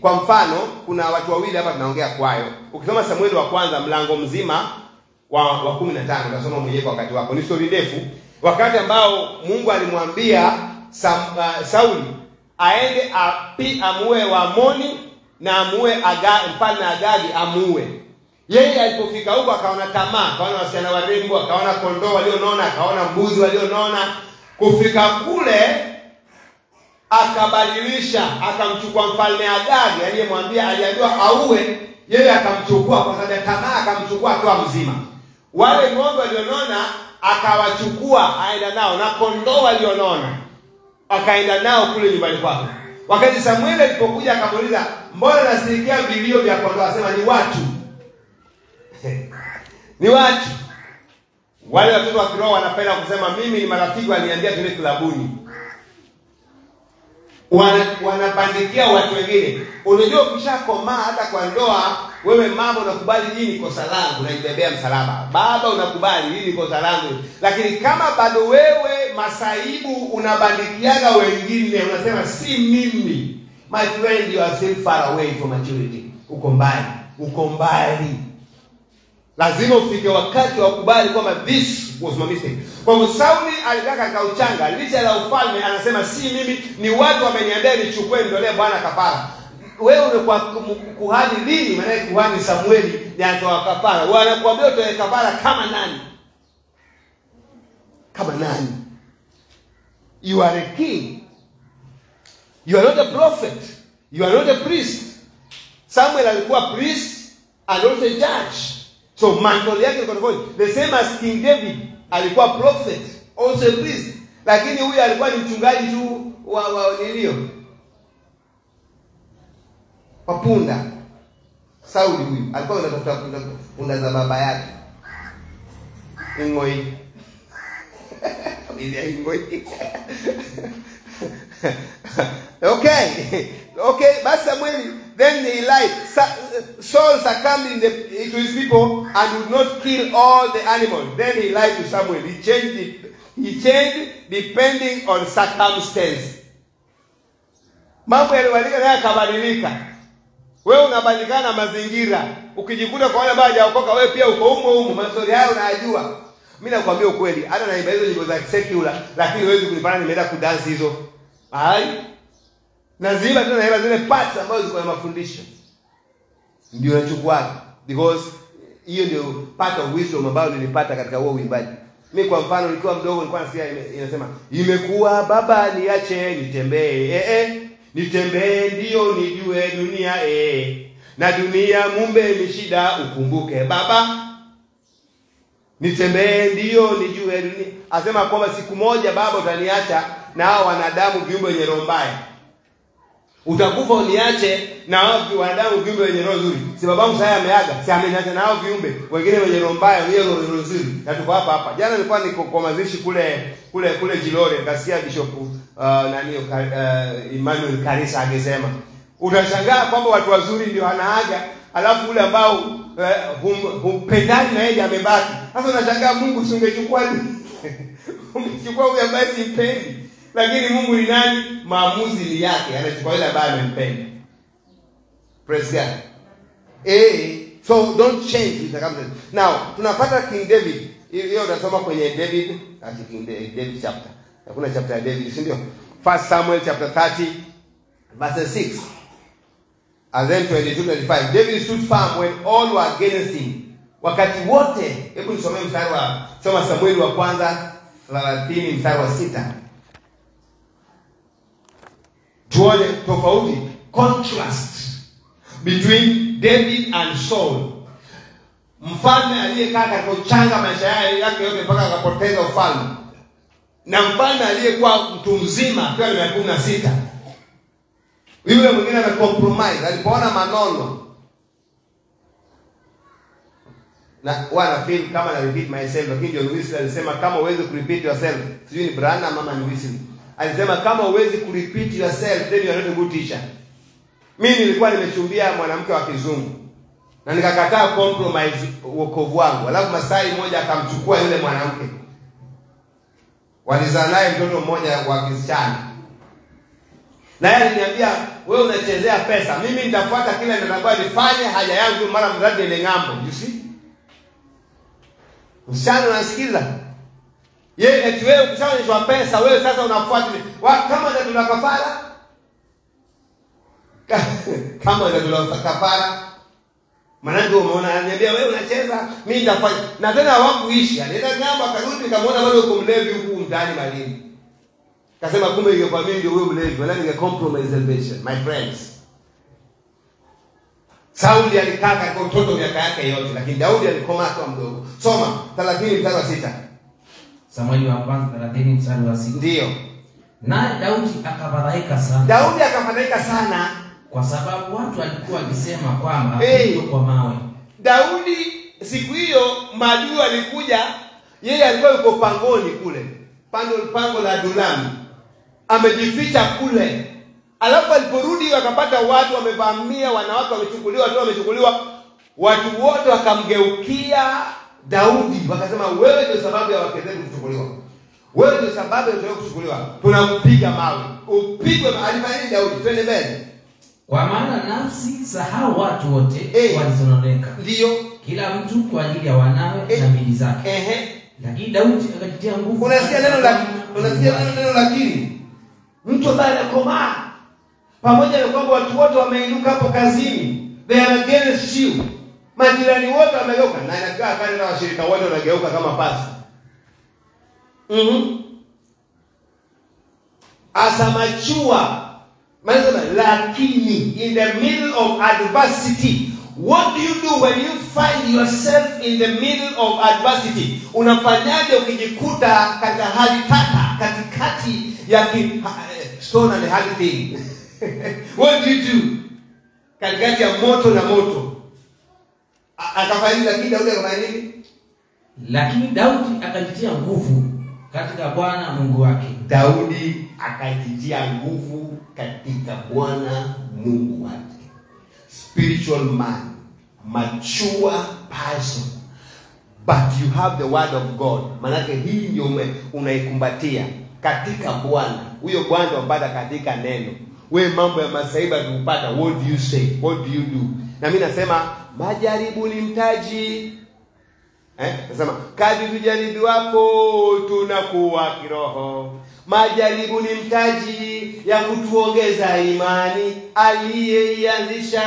Kwa mfano, kuna watu wawili hapa tunaongea kwayo. Ukisoma Samueli wa kwanza mlango mzima wa 15, utasoma mwenyewe kwa wakati wako. Ni story ndefu. Wakati ambao Mungu alimwambia Sauli aende amue Waamoni na amue mfalme Agagi amue. Yeye alipofika huko akaona tamaa, akaona wasichana warembo, akaona kondoo walionona, akaona mbuzi walionona. Kufika kule akabadilisha, akamchukua mfalme Agagi aliyemwambia, aliambiwa aue, yeye akamchukua kwa sababu ya tamaa, akamchukua akiwa mzima. Wale ng'ombe walionona akawachukua aenda nao, na kondoo walionona akaenda nao kule nyumbani kwake. Wakati Samueli alipokuja akamuuliza, mbona nasikia vilio vya kondoo? Asema ni watu. Ni watu. Wale watoto wa kiroho wanapenda kusema mimi ni marafiki waliambia tuende klabuni. Wanapandikia watu wengine. Unajua ukishakomaa hata kwa ndoa, wewe mama unakubali hii ni kosa langu, unaibebea msalaba. Baba unakubali hii ni kosa langu. Lakini kama bado wewe masaibu unabandikiaga wengine, unasema si mimi. My friend, you are still far away from maturity. Uko mbali. Lazima ufike wakati wa kubali kwamba this was my mistake. Kwa sababu Sauli alitaka kauchanga, licha la ufalme anasema si mimi, ni watu wameniambia nichukue ndolee Bwana kafara. Wewe umekuwa kuhani lini? Maana kuhani Samueli ndiye anatoa kafara. Wanakuambia utoe kafara kama nani? Kama nani? You are a king. You are not a prophet. You are not a priest. Samuel alikuwa priest and also a judge. So mantle yake ilikuwa tofauti. The same as King David alikuwa prophet, also a priest. Lakini huyu alikuwa ni mchungaji tu wa nilio. Papunda. Sauli huyu alikuwa anatafuta punda za baba yake. Ngoi. Okay, but Samuel, then he lied. Saul succumbed to his people and would not kill all the animals. Then he lied to Samuel. He changed depending on circumstance. Mambo yalibadilika na yakabadilika. Wewe unabadilika na mazingira. Ukijikuta kwa wale ambao hawajaokoka, wewe pia uko humo. Mastori hayo unayajua. Mimi nakwambia ukweli, hata naimba hizo nyimbo za secular, lakini huwezi kunipana nimeenda kudansi hizo. Naziba tena hela zile parts ambazo ziko na mafundisho. Ndio nachukua because hiyo ndio part of wisdom ambayo nilipata katika huo uimbaji. Mimi kwa mfano nilikuwa mdogo nilikuwa nasikia inasema imekuwa baba niache nitembee. Nitembee ndio nijue dunia na dunia mumbe ni shida ukumbuke baba. Nitembee ndio nijue dunia. Asema kwamba siku moja baba utaniacha na hao wanadamu viumbe wenye roho mbaya. Utakufa uniache na hao wanadamu viumbe wenye roho nzuri. Si babangu sasa ameaga, si ameniacha na hao viumbe wengine wenye roho mbaya, wenye roho nzuri. Na tuko hapa. Jana nilikuwa niko kwa mazishi kule Jilore, nikasikia Bishop Emmanuel Karisa akisema, utashangaa kwamba watu wazuri ndio wanaaga, alafu ule ambao humpendani na yeye amebaki. Sasa unashangaa Mungu usingechukua umechukua huyu ambaye simpendi. Lakini Mungu ni nani? Maamuzi ni yake. Anachukua yule ambaye amempenda. Praise God. So don't change the circumstances. Now, tunapata King David. Hiyo utasoma kwenye King David chapter. Hakuna chapter ya David, si ndio? 1 Samuel chapter 30 verse 6. And then 22-25. David stood firm when all were against him. Wakati wote, hebu nisomee mstari wa soma Samueli wa kwanza 30 mstari wa 6. Tuone tofauti, contrast between David and Saul. Mfalme aliyekaa katika uchanga maisha yake yote mpaka akapoteza ufalme, na mfalme aliyekuwa mtu mzima akiwa na miaka 16. Yule mwingine amecompromise, alipoona manono. Na wana feel kama na repeat myself, lakini John Wesley alisema kama uweze ku repeat yourself, sijui ni Branham mama ni Wesley. Alisema kama uwezi ku repeat yourself, then you are not a good teacher. Mimi nilikuwa nimechumbia mwanamke wa kizungu na nikakataa compromise wokovu wangu. Alafu Masai mmoja akamchukua yule mwanamke. Walizaa naye mtoto mmoja wa kisichana. Na yeye aliniambia, wewe unachezea pesa. Mimi nitafuata kile ninachokuwa nifanye haja yangu mara mradi ile ngambo. You see? Msichana unasikiza? Yeye eti wewe ukishaonyeshwa pesa wewe sasa unafuata kama ndio tunakafara? Kama ndio tunakafara? Maana ndio umeona ananiambia wewe unacheza, mimi nitafanya. Na tena hawakuishi. Alienda ngamba akarudi nikamwona bado uko mlevi huku mtaani Malindi. Kasema kumbe hiyo kwa mimi ndio wewe mlevi, wala ninge compromise salvation, my friends. Sauli alikaa katika utoto miaka yake yote, lakini Daudi alikoma kwa mdogo. Soma 30 mstari wa 6. Samueli wa kwanza 30 mstari wa 6. Ndio. Naye Daudi akafadhaika sana. Daudi akafadhaika sana kwa sababu watu walikuwa wakisema kwamba kwa mawe. Daudi siku hiyo maadui walikuja, yeye alikuwa yuko pangoni kule. Pango la Adulamu. Amejificha kule. Alafu aliporudi akapata watu wamevamia, wanawake wamechukuliwa, watu wamechukuliwa. Watu wote wakamgeukia Daudi, wakasema wewe ndio sababu ya wake zetu kuchukuliwa. Wewe ndio sababu ya wake kuchukuliwa. Tunakupiga mawe. Upigwe alifanya Daudi, twende mbele. Kwa maana nafsi za hao watu wote walisononeka. Ndio. Kila mtu kwa ajili ya wanawe na bibi zake. Lakini Daudi akajitia nguvu. Unasikia neno lakini mtu ambaye anakomaa pamoja na kwamba watu wote wameinuka hapo kazini, they are against you. Majirani wote wamegeuka, na inakaa kani na washirika wote wanageuka kama pasi. Asamachua. Lakini in the middle of adversity, what do you do when you find yourself in the middle of adversity? Unafanyaje ukijikuta katika hali tata, katikati ya stone and hard thing? What do you do? Katikati ya moto na moto. Akafanya lakini Daudi akafanya nini? Lakini Daudi akajitia nguvu katika Bwana Mungu wake. Daudi akajitia nguvu katika Bwana Mungu wake. Spiritual man, mature person, but you have the word of God. Manake hii ndio unaikumbatia katika Bwana. Huyo Bwana unapata katika neno. Wewe mambo ya masaiba kupata, what do you say? What do you do? Na mimi nasema majaribu ni mtaji. Nasema kadri tujaribiwapo tunakuwa kiroho. Majaribu ni mtaji ya kutuongeza imani. Aliyeianzisha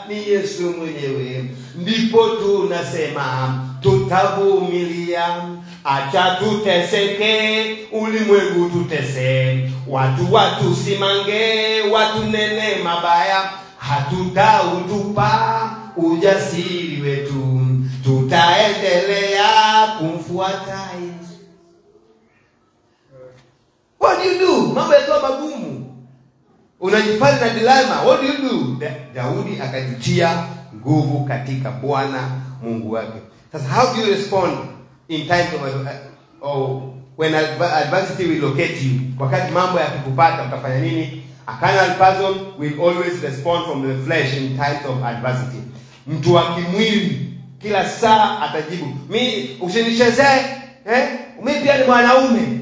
ni Yesu mwenyewe. Ndipo tunasema tutavumilia. Acha tuteseke, ulimwengu tutese. Watu simange, watu nene mabaya. Hatutautupa ujasiri wetu. Tutaendelea kumfuata Yesu. What do you do? Mambo yako magumu. Unajifanya na dilemma. What do you do? Daudi akajitia nguvu katika Bwana Mungu wake. Sasa how do you respond in times of when adversity will locate you? Wakati mambo yakikupata utafanya nini? A carnal person will always respond from the flesh in times of adversity. Mtu wa kimwili kila saa atajibu, mimi usinichezee, mimi pia ni mwanaume.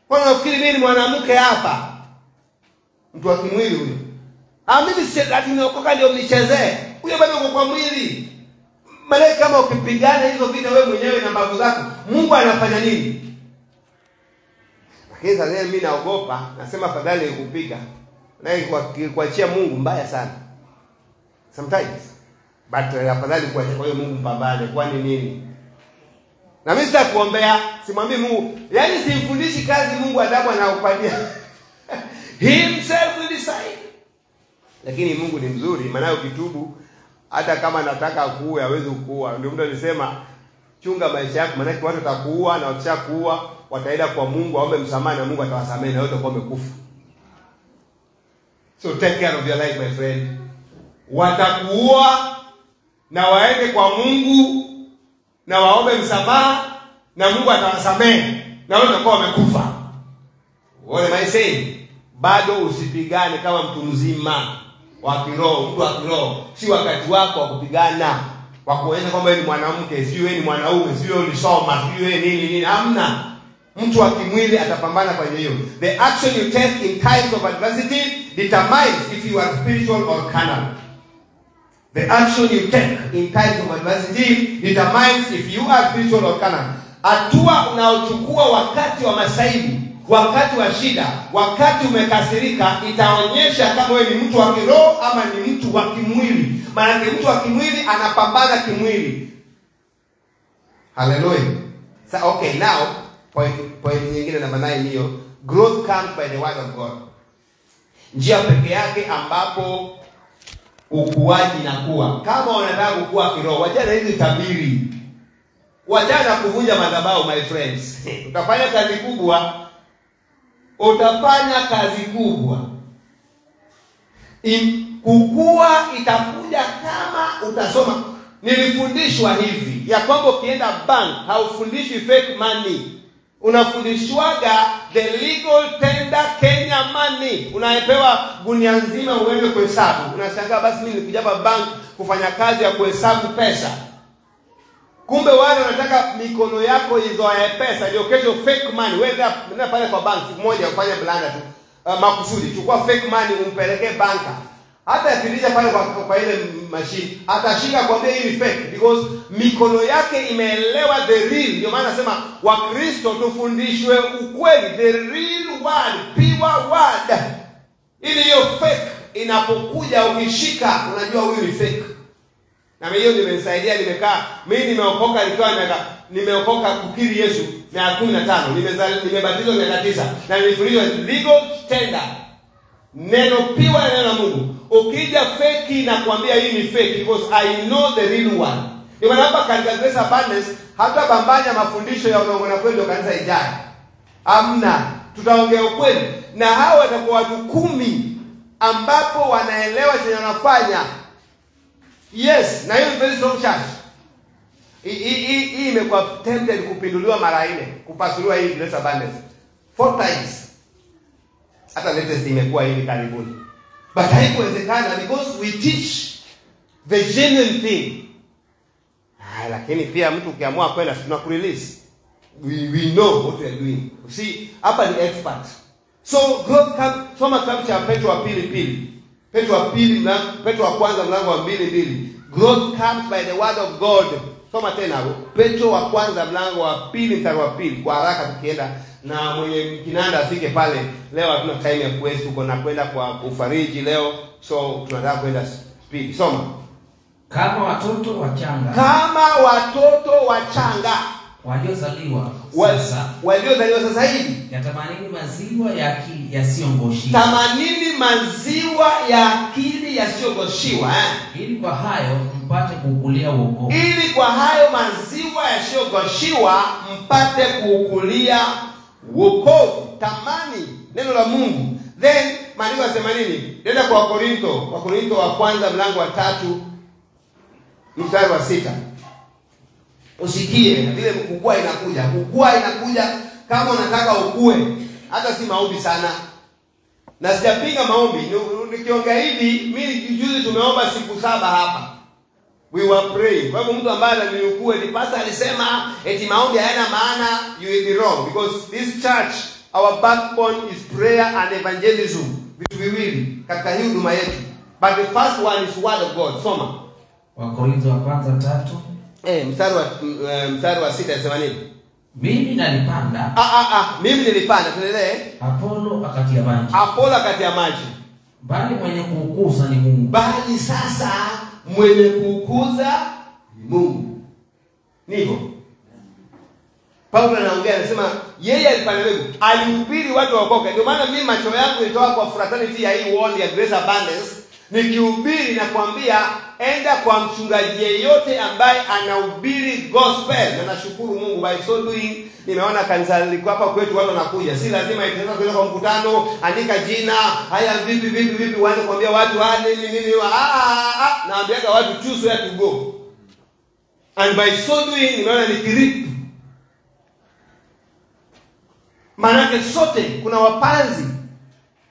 Kwa nini unafikiri mimi ni mwanamke hapa? Mtu wa kimwili huyo. Mimi si ati niokoka ndio mnichezee. Huyo bado uko kwa mwili. Maana kama ukipigana hizo vita wewe mwenyewe na mbavu zako, Mungu anafanya nini? Lakini sasa mimi naogopa, nasema afadhali nikupiga. Na kuachia Mungu mbaya sana. Sometimes. But afadhali kuachia kwa hiyo Mungu mpambane. Kwani nini? Na mimi sasa kuombea, simwambie Mungu, yani simfundishi kazi Mungu adabu anakupatia. Himself will decide. Lakini Mungu ni mzuri, maana ukitubu hata kama nataka kuua hawezi kuua. Ndio mtu alisema chunga maisha yako, maana watu watakuua na wakishakuua wataenda kwa Mungu waombe msamaha na Mungu atawasamehe na wote kwa wamekufa. So take care of your life my friend. Watakuua na waende kwa Mungu na waombe msamaha na Mungu atawasamehe na wote kwa wamekufa. What am I saying? Bado usipigane kama mtu mzima wa kiroho, mtu wa kiroho. Si wakati wako wa kupigana, wa kuonyesha kwamba wewe ni mwanamke, si wewe ni mwanaume, si wewe ulisoma, si wewe nini. Hamna. Mtu wa kimwili atapambana kwa hiyo. The action you take in times of adversity determines if you are spiritual or carnal. The action you take in times of adversity determines if you are spiritual or carnal. Hatua unaochukua wakati wa masaibu, wakati wa shida, wakati umekasirika, itaonyesha kama wewe ni mtu wa kiroho ama ni mtu wa kimwili. Maana mtu wa kimwili anapambana kimwili. Hallelujah. So okay, now point nyingine namba 9 hiyo, growth comes by the word of God. Njia pekee yake ambapo ukuaji inakuwa. Kama unataka kukua kiroho, wachana hizi tabiri. Wachana kuvunja madhabahu my friends. Utafanya kazi kubwa. Utafanya kazi kubwa. Kukua itakuja kama utasoma. Nilifundishwa hivi ya kwamba ukienda bank haufundishwi fake money. Unafundishwaga the legal tender Kenya money. Unapewa gunia nzima uende kuhesabu. Unashangaa basi mimi nilikuja hapa bank kufanya kazi ya kuhesabu pesa. Kumbe wale wanataka mikono yako izoe pesa ndio kesho fake money. Wewe nenda pale kwa bank siku moja ufanye blanda tu. Makusudi chukua fake money umpelekee banka. Hata akirija pale kwa ile machine atashika kwambia hii ni fake because mikono yake imeelewa the real. Ndio maana nasema Wakristo tufundishwe ukweli, the real word, pure word. Ili hiyo fake inapokuja ukishika unajua huyu ni fake. Na mimi hiyo nimenisaidia, mimi nimeokoka nimeokoka kukiri Yesu miaka 15, nimebatizwa miaka 9 na nilifundishwa legal tender. Neno piwa neno la Mungu. Ukija fake na kuambia hii ni fake because I know the real one. Ndio maana hapa katika Grace Abundance hata bambanya mafundisho ya uongo na kweli kanisa ijaye. Amna, tutaongea ukweli na hao watakuwa watu 10 ambapo wanaelewa chenye wanafanya. Yes, na hiyo very strong church. Hii imekuwa tempted kupinduliwa mara 4, kupasuliwa hii Grace Abundance 4 times. Hata latest imekuwa hivi karibuni. But haikuwezekana because we teach the genuine thing. Lakini pia mtu ukiamua kwenda tunakurelease. We know what we are doing. You see, hapa ni expert. So God come soma kitabu cha Petro wa pili. Petro wa kwanza mlango wa 2:2. Growth comes by the word of God. Soma tena Petro wa kwanza mlango wa 2 mstari wa 2 kwa haraka tukienda na mwenye kinanda afike pale. Leo hatuna time ya quest, tuko na kwenda kwa ufariji leo. So tunataka kwenda speed. Soma. Kama watoto wachanga waliozaliwa sasa hivi, yatamanini maziwa ya akili yasiyogoshiwa. Tamanini maziwa ya akili yasiyogoshiwa, ili kwa hayo mpate kuukulia wokovu. Ili kwa hayo maziwa yasiyogoshiwa mpate kuukulia wokovu. Tamani neno la Mungu. Then maandiko yanasema nini? Nenda kwa Korinto wa kwanza mlango wa 3 mstari wa 6. Usikie vile kukua inakuja kama unataka ukue, hata si maombi sana. Na sijapinga maombi. Nikiongea hivi, mimi juzi tumeomba siku 7 hapa. We were praying. Kwa hivyo mtu ambaye ananiukue ni pastor alisema eti maombi hayana maana, you will be wrong because this church, our backbone is prayer and evangelism. Vitu viwili katika hii huduma yetu. But the first one is word of God. Soma. Wakorintho wa kwanza 3. Mstari wa 6 anasema nini? Mimi nilipanda. Mimi nilipanda, tuendelee. Apollo akatia maji. Bali mwenye kuukuza ni Mungu. Bali sasa mwenye kuukuza ni Mungu. Ndivyo Paulo anaongea, anasema yeye alipanda mbegu, alihubiri watu waokoke. Ndio maana mimi macho yangu ilitoka kwa fraternity ya hii world ya Grace Abundance, nikihubiri na kuambia enda kwa mchungaji yeyote ambaye anahubiri gospel. Na nashukuru Mungu, by so doing nimeona kanisa liko hapa kwetu watu wanakuja. Si lazima itaweza kwenda kwa mkutano, andika jina, haya vipi waanze kuambia watu nini. Naambiaga watu choose where to go. And by so doing nimeona nikiripu. Maana sote kuna wapanzi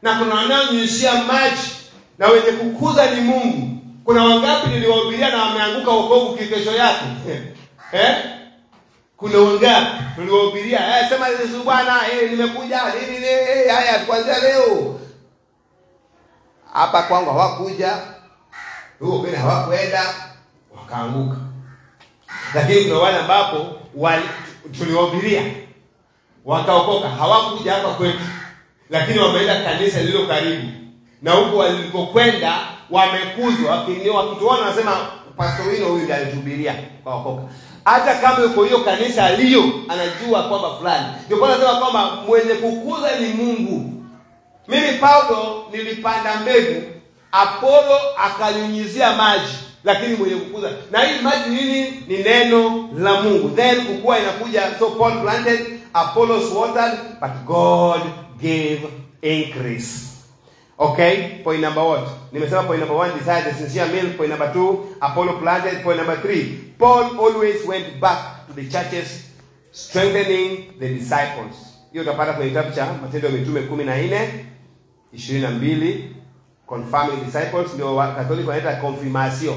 na kuna wanaonyunyizia maji na wenye kukuza ni Mungu. Kuna wangapi niliwahubiria na wameanguka wokovu kesho yake? Kuna wangapi niliwahubiria, sema Yesu Bwana, nimekuja nini haya kuanzia leo. Hapa kwangu hawakuja. Huo bena hawakwenda wakaanguka. Lakini kuna wale ambapo tuliwahubiria wakaokoka, hawakuja hapa kwetu, lakini wameenda kanisa lililo karibu. Na huko walikokwenda wamekuzwa, wakituona wanasema pastor wino huyu ndiye alituhubiria kaokoka. Hata kama yuko hiyo kanisa aliyo anajua kwamba fulani. Ndio kwa nasema kwamba mwenye kukuza ni Mungu. Mimi Paulo nilipanda mbegu, Apollo akanyunyizia maji, lakini mwenye kukuza. Na hii maji nini? Ni neno la Mungu. Then kukua inakuja, so Paul planted, Apollos watered, but God gave increase. Okay, point number what? Nimesema point number 1, decide the sincere milk. Point number 2, Apollo planted. Point number 3, Paul always went back to the churches, strengthening the disciples. Hiyo utapata kwenye kitabu cha Matendo ya Mitume 14:22, confirming disciples. Ndio Catholic wanaita confirmation.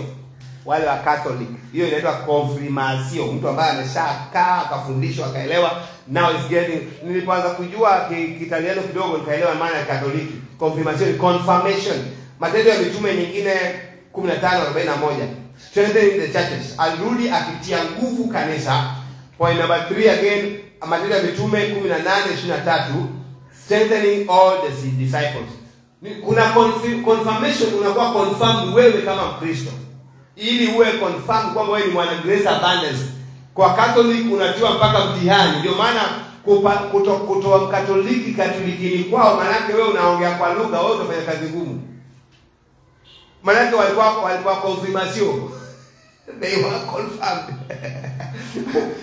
Wale wa Catholic, hiyo inaitwa confirmation. Mtu ambaye ameshakaa akafundishwa akaelewa. Now is getting, nilipoanza kujua Kitaliano kidogo nikaelewa maana ya Katoliki. Confirmation. Matendo ya Mitume nyingine 15:41. Strengthening the churches. Alirudi akitia nguvu kanisa. Point number 3 again, Matendo ya Mitume 18:23. Strengthening all the disciples. Kuna confirmation, unakuwa confirmed wewe kama Mkristo. Ili uwe confirmed kwamba wewe ni mwana Grace Abundance. Kwa Catholic unatiwa mpaka mtihani. Ndio maana kutoa Katolikini kwao, maana yake wewe unaongea kwa lugha, wewe unafanya kazi ngumu. Maana yake walikuwa confirmation. They were confirmed.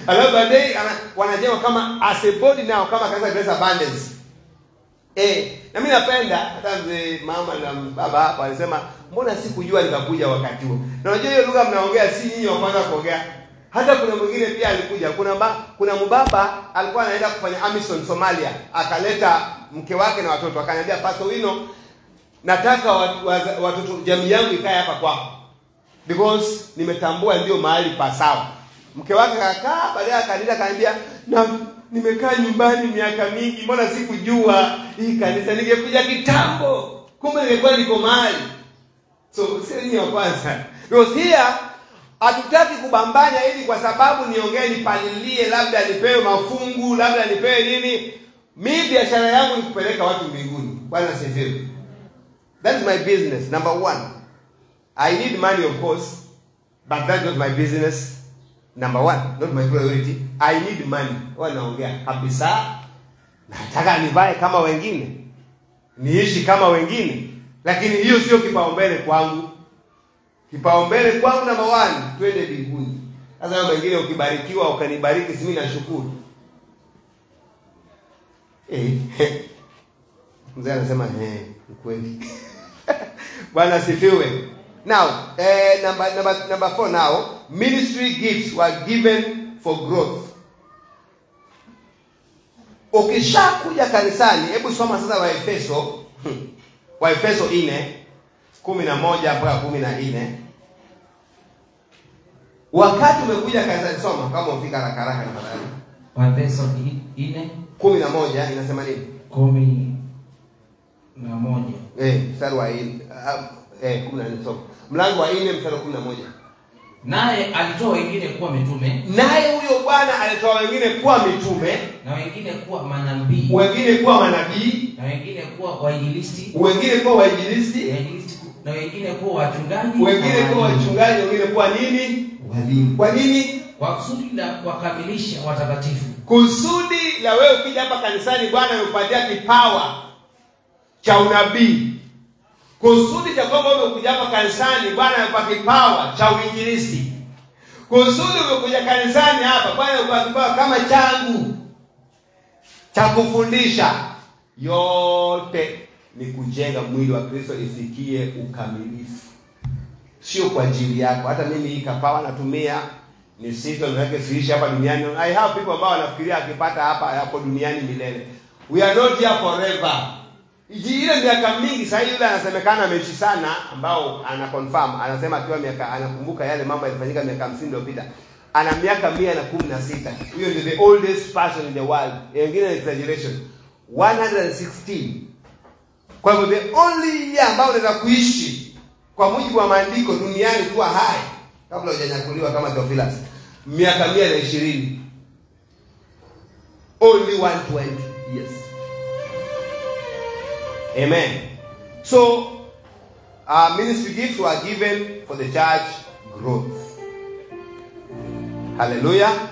Alafu baadaye wanajenga kama as a body now, kama kanisa Grace Abundance. Na mimi napenda hata mama na baba hapa walisema mbona sikujua nikakuja wakati huo. Na unajua hiyo lugha mnaongea si nyinyi wa kwanza kuongea. Hata kuna mwingine pia alikuja, kuna mbaba alikuwa anaenda kufanya Amisom Somalia, akaleta mke wake na watoto, akaniambia Pastor Wino, nataka watoto jamii yangu ikae hapa kwako because nimetambua ndio mahali pa sawa. Mke wake akakaa, baadaye akaniambia na nimekaa nyumbani miaka mingi, mbona sikujua hii kanisa, ningekuja kitambo, kumbe nilikuwa niko mahali. So sisi ni wa kwanza. Because here hatutaki kubambanya ili kwa sababu niongee nipalilie, labda nipewe mafungu, labda nipewe nini. Mimi biashara yangu ni kupeleka watu mbinguni. Bwana asifiwe. That is my business. Number one, I need money of course, but that's not my business. Number one, not my priority. I need money. Wanaongea kabisa. Nataka nivae kama wengine, niishi kama wengine, lakini hiyo sio kipaumbele kwangu. Kipaumbele kwangu namba 1, twende mbinguni. Sasa wewe wengine ukibarikiwa ukanibariki, si mimi nashukuru. Mzee anasema kweli. Bwana sifiwe. Now, number 4 now, ministry gifts were given for growth. Ukishakuja kanisani, hebu soma sasa Waefeso 4:11 mpaka 14. Wakati umekuja kanisani, soma kama ufika haraka na madhari. Waefeso 4:11 inasema nini? 11. Mstari wa 14 soma. Mlango wa 4 mstari wa 11. Naye alitoa wengine kuwa mitume. Naye huyo Bwana alitoa wengine kuwa mitume, na wengine kuwa manabii. Wengine kuwa manabii, na wengine kuwa wainjilisti. Wengine kuwa wainjilisti, na wengine kuwa wachungaji. Wengine kuwa wachungaji, wengine kuwa nini? Walimu. Kwa nini? Kwa kusudi la kuwakamilisha watakatifu. Kusudi la wewe ukija hapa kanisani, Bwana amekupatia kipawa cha unabii. Kusudi cha kwamba umekuja hapa kanisani, Bwana amekupa kipawa cha uinjilisti. Kusudi umekuja kanisani hapa, Bwana amekupa kipawa kama changu cha kufundisha. Yote ni kujenga mwili wa Kristo ifikie ukamilifu. Sio kwa ajili yako. Hata mimi hii kipawa natumia ni season yake, siishi hapa duniani. I have people ambao wanafikiria akipata hapa hapo duniani milele. We are not here forever. Ile miaka mingi sasa, yule anasemekana ameishi sana, ambao ana confirm, anasema akiwa miaka, anakumbuka yale mambo yalifanyika miaka 50 iliyopita. Ana miaka 116. Huyo ndio the oldest person in the world. Wengine exaggeration. 116. Kwa hivyo the only year ambao unaweza kuishi kwa mujibu wa maandiko duniani kuwa hai kabla hujanyakuliwa kama Theophilus, miaka 120. Only 120 years. Amen. So, ministry gifts were given for the church growth. Hallelujah.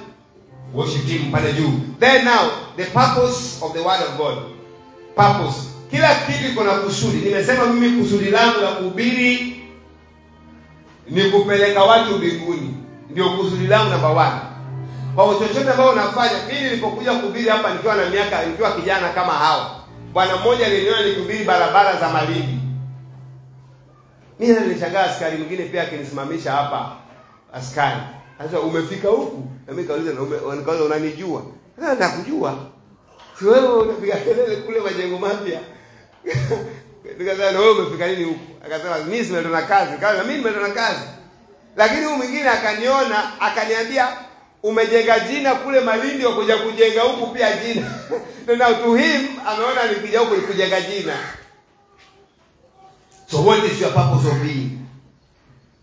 Worship team pale juu. Then now, the purpose of the word of God. Purpose. Kila kitu kuna kusudi. Nimesema mimi kusudi langu la kuhubiri ni kupeleka watu mbinguni. Ndio kusudi langu namba 1. Kwa chochote ambao unafanya, mimi nilipokuja kuhubiri hapa nikiwa kijana kama hao. Bwana mmoja aliniona nikihubiri barabara za Malindi. Mimi nilishangaa, askari mwingine pia akinisimamisha hapa. Askari, sasa umefika huku? Na mimi kauliza, nikauliza unanijua? Sasa nakujua. Si wewe unapiga kelele kule Majengo Mapya. Nikasema na wewe umefika nini huku? Akasema mimi simeenda na kazi. Kaza mimi nimeenda na kazi. Lakini huyu mwingine akaniona, akaniambia umejenga jina kule Malindi, wakuja kujenga huku pia jina. Now to him, ameona nikija huku kujenga jina. So what is your purpose of being?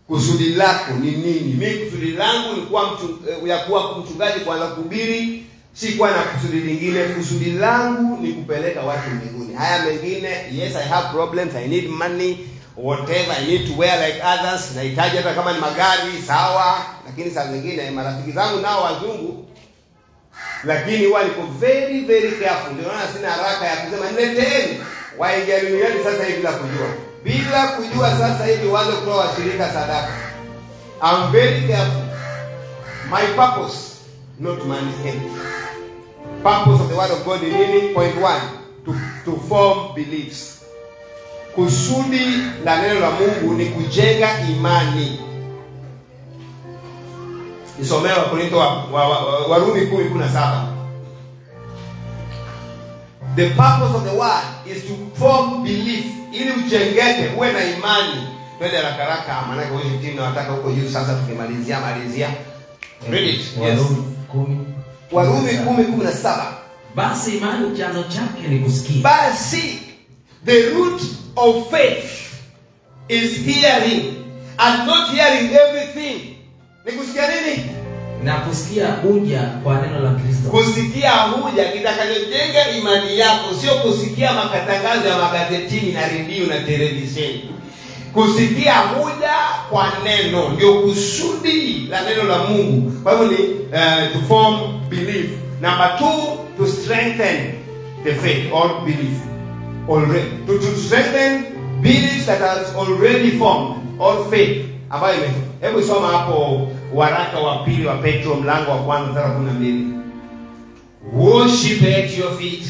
Kusudi lako ni nini? Mimi kusudi langu ni kuwa mchungaji, kuanza kuhubiri, si kuwa na kusudi lingine. Kusudi langu ni kupeleka watu mbinguni. Haya mengine, yes I have problems, I need money, whatever, I need to wear like others, nahitaji hata kama ni magari, sawa. Lakini saa zingine marafiki zangu nao wazungu, lakini huwa niko very very careful. Ndio maana sina haraka ya kusema nileteni waingeliani sasa hivi bila kujua sasa hivi waanze kutoa washirika sadaka. I'm very careful. My purpose, not money. Purpose of the word of God is nini? Point 1, to form beliefs. Kusudi la neno la Mungu ni kujenga imani. Isomea Wakorintho Warumi 10:17. The purpose of the word is to form belief, ili ujengeke, uwe na imani. Twende haraka maana kwa hiyo timu nataka huko juu sasa tukimalizia. Read it. Yes. Warumi 10:17. Basi imani chanzo chake ni kusikia. Basi the root of faith is hearing, and not hearing everything. Ni kusikia nini? Na kusikia huja kwa neno la Kristo. Kusikia huja kitakachojenga imani yako, sio kusikia makatangazo ya magazetini na redio na televisheni. Kusikia huja kwa neno, ndio kusudi la neno la Mungu. Kwa hivyo ni to form belief. Number 2, to strengthen the faith or belief. Already to strengthen beliefs that has already formed, or faith ambayo hebu soma hapo waraka wa pili wa Petro mlango wa 1:12. Worship at your feet,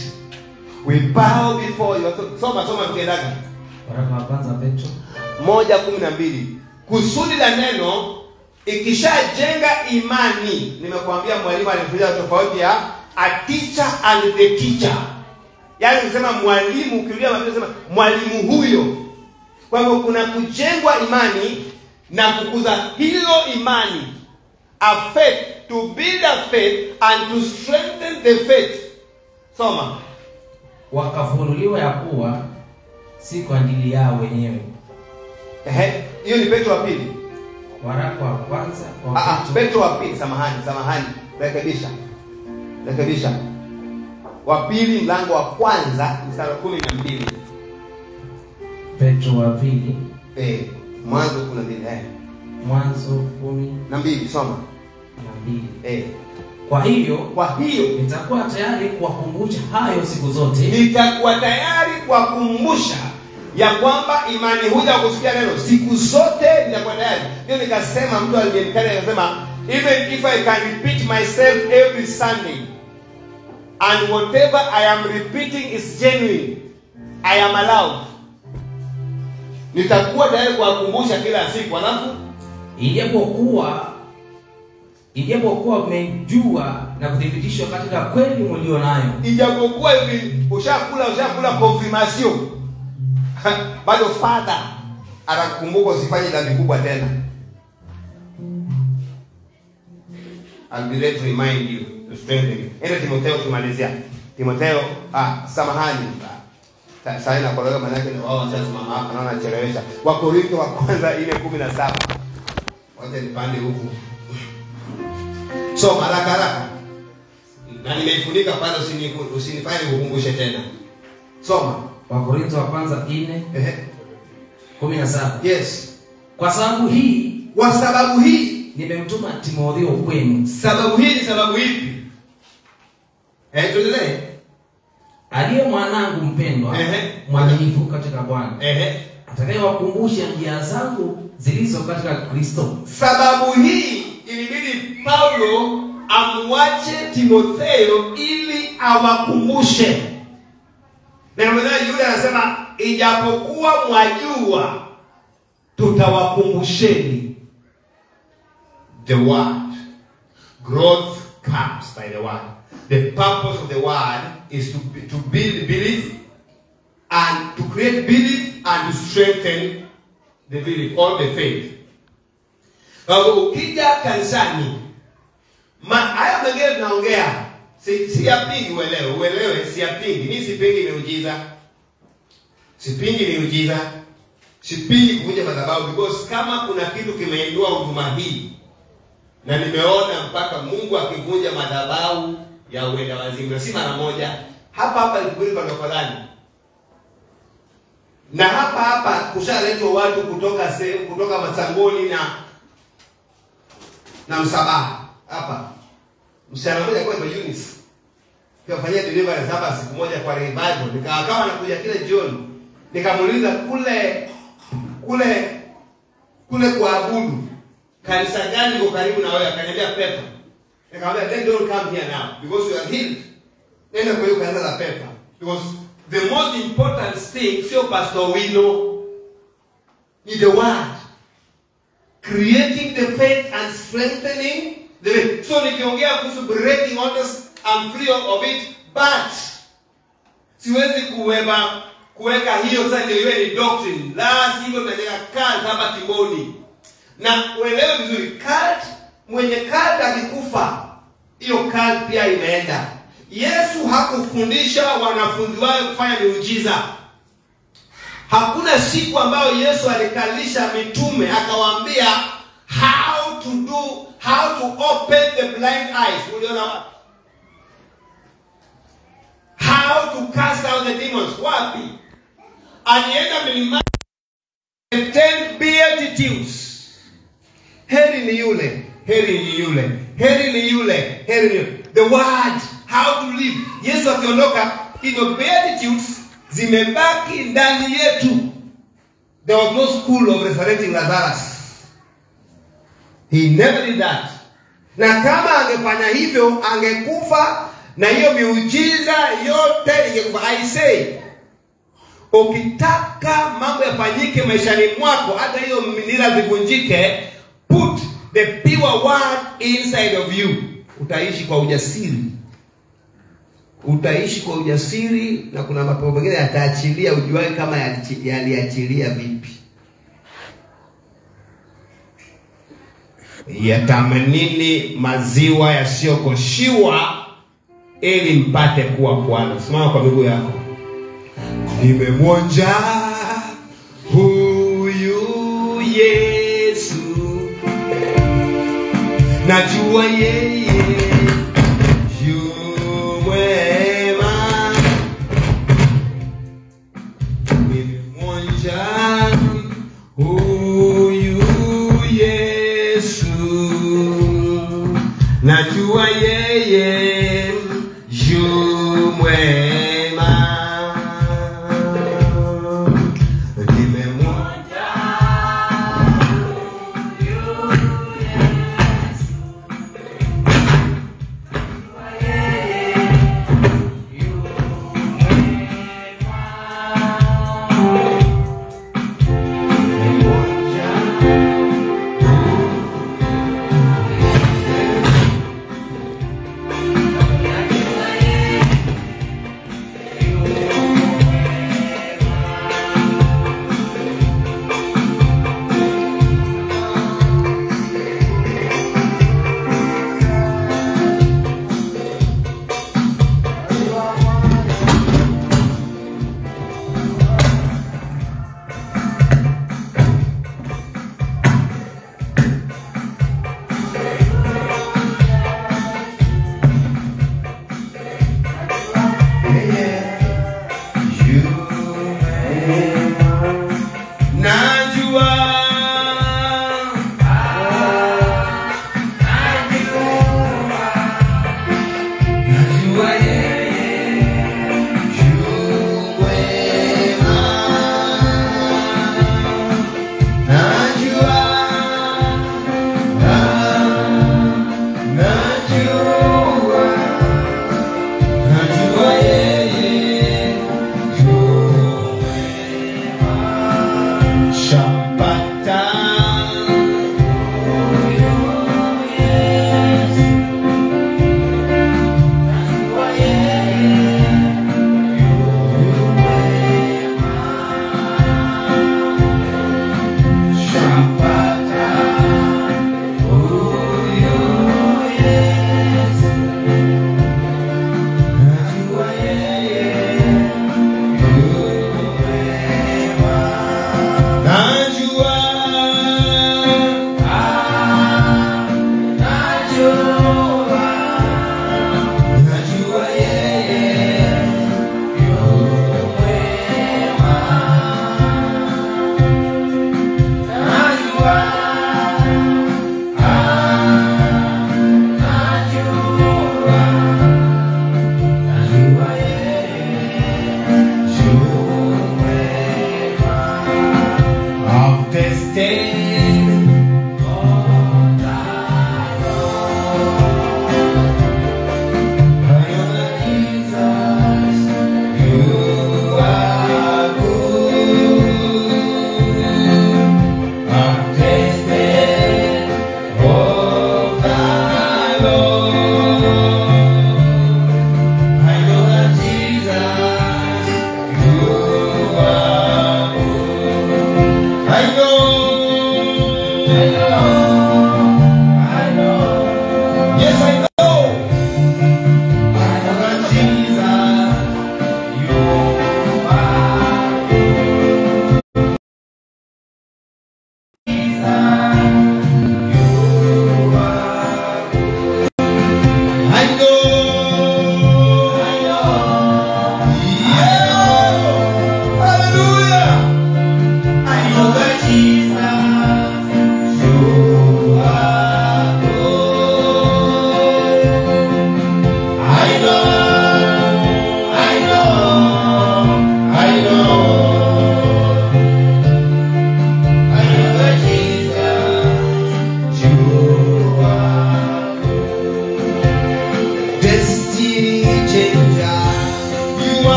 we bow before you. Soma tukiendaga waraka wa kwanza Petro 1:12. Kusudi la neno ikishajenga imani, nimekuambia mwalimu alifundisha tofauti ya a teacher and the teacher. Yaani unasema mwalimu, ukirudia Biblia unasema mwalimu huyo. Kwa hivyo kuna kujengwa imani na kukuza hilo imani. A faith, to build a faith and to strengthen the faith. Soma. Wakafunuliwa ya kuwa si kwa ajili yao wenyewe. Hiyo ni Petro wa pili. Waraka wa kwanza Petro wa pili, samahani. Rekebisha. Wa pili mlango wa kwanza mstari 12. Petro wa pili. Mwanzo 12. Mwanzo 12. Soma. 12. Kwa hiyo nitakuwa tayari kuwakumbusha hayo siku zote. Nitakuwa tayari kuwakumbusha ya kwamba imani huja kusikia neno siku zote. Nitakuwa tayari. Ndio nikasema, mtu aliyenikana akasema, even if I can repeat myself every Sunday and whatever I am repeating is genuine, I am allowed. Nitakuwa tayari kuwakumbusha kila siku. Alafu ijapokuwa mmejua na kuthibitishwa katika kweli mlio nayo. Ijapokuwa hivi ushakula confirmation bado Father atakukumbuka usifanye dhambi kubwa tena. I'll be ready to remind you, to strengthen you. Enda Timotheo kumalizia. Samahani. Sasa ina kwa maana yake ni wao sasa mama hapa naona chelewesha. Wakorintho wa kwanza 4:17. Wacha nipande huku. So haraka. Na nimeifunika pale, usinifanye kukumbushe tena. Soma. Wakorintho wa kwanza 4:17. Yes. Kwa sababu hii nimemtuma Timotheo kwenu. Sababu hii ni sababu ipi? Tuendelee. Aliye mwanangu mpendwa, mwaminifu katika Bwana. Atakayewakumbusha njia zangu zilizo katika Kristo. Sababu hii ilibidi Paulo amwache Timotheo ili awakumbushe. Na mwenyewe Yuda anasema ijapokuwa mwajua tutawakumbusheni. The word. Growth comes by the word. The purpose of the word is to build belief and to create belief and to strengthen the belief or the faith. Ukija kanisani, haya mengine tunaongea, siyapingi uelewe, siyapingi. Mimi sipingi miujiza. Sipingi kuvunja madhabahu, because kama kuna kitu kimeindua huduma hii, na nimeona mpaka Mungu akivunja madhabahu ya uenda wazimu, si mara moja. Hapa ilikuwa pangapalani. Na hapa kushaletwa watu kutoka Masangoni na Msabaha. Hapa msichana mmoja kwa Eunice kafanyia deliverance hapa siku moja kwa revival. Kama nakuja kile jioni, nikamuuliza kule kuabudu kanisa gani liko karibu na wewe? Akaniambia Pepa. Nikamwambia then don't come here now because you are healed. Nenda kwa hiyo kanisa la Pepa, because the most important thing sio Pastor Wino, ni the word. Creating the faith and strengthening So nikiongea kuhusu breaking orders, I'm free of it, but siwezi kuweka hiyo sasa ndio iwe ni doctrine. La sivyo tunataka cult hapa Kiboni. Na uelewe vizuri, cult, mwenye cult akikufa, hiyo cult pia imeenda. Yesu hakufundisha wanafunzi wake kufanya miujiza. Hakuna siku ambayo Yesu alikalisha mitume akawaambia how to open the blind eyes. Uliona wapi? How to cast out the demons. Wapi? Alienda milimani, 10 beatitudes. Heri ni yule, heri ni yule, heri ni yule, heri ni yule. The word, how to live. Yesu akiondoka, hizo beatitudes zimebaki ndani yetu. There was no school of resurrecting Lazarus. He never did that. Na kama angefanya hivyo, angekufa na hiyo miujiza yote ingekufa. I say, ukitaka mambo yafanyike maishani mwako, hata hiyo minira zivunjike, put the pure word inside of you. Utaishi kwa ujasiri. Utaishi kwa ujasiri, na kuna mambo mengine yataachilia ujuae kama yaliachilia vipi. Yatamanini maziwa yasiyokoshiwa ili mpate kuwa Bwana. Simama kwa miguu yako. Nimemwonja huyu Yesu, najua yeye yu mwema. Nimemwonja huyu Yesu, najua yeye yu mwema.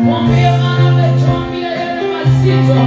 Mwambie maana ametuambia yale mazito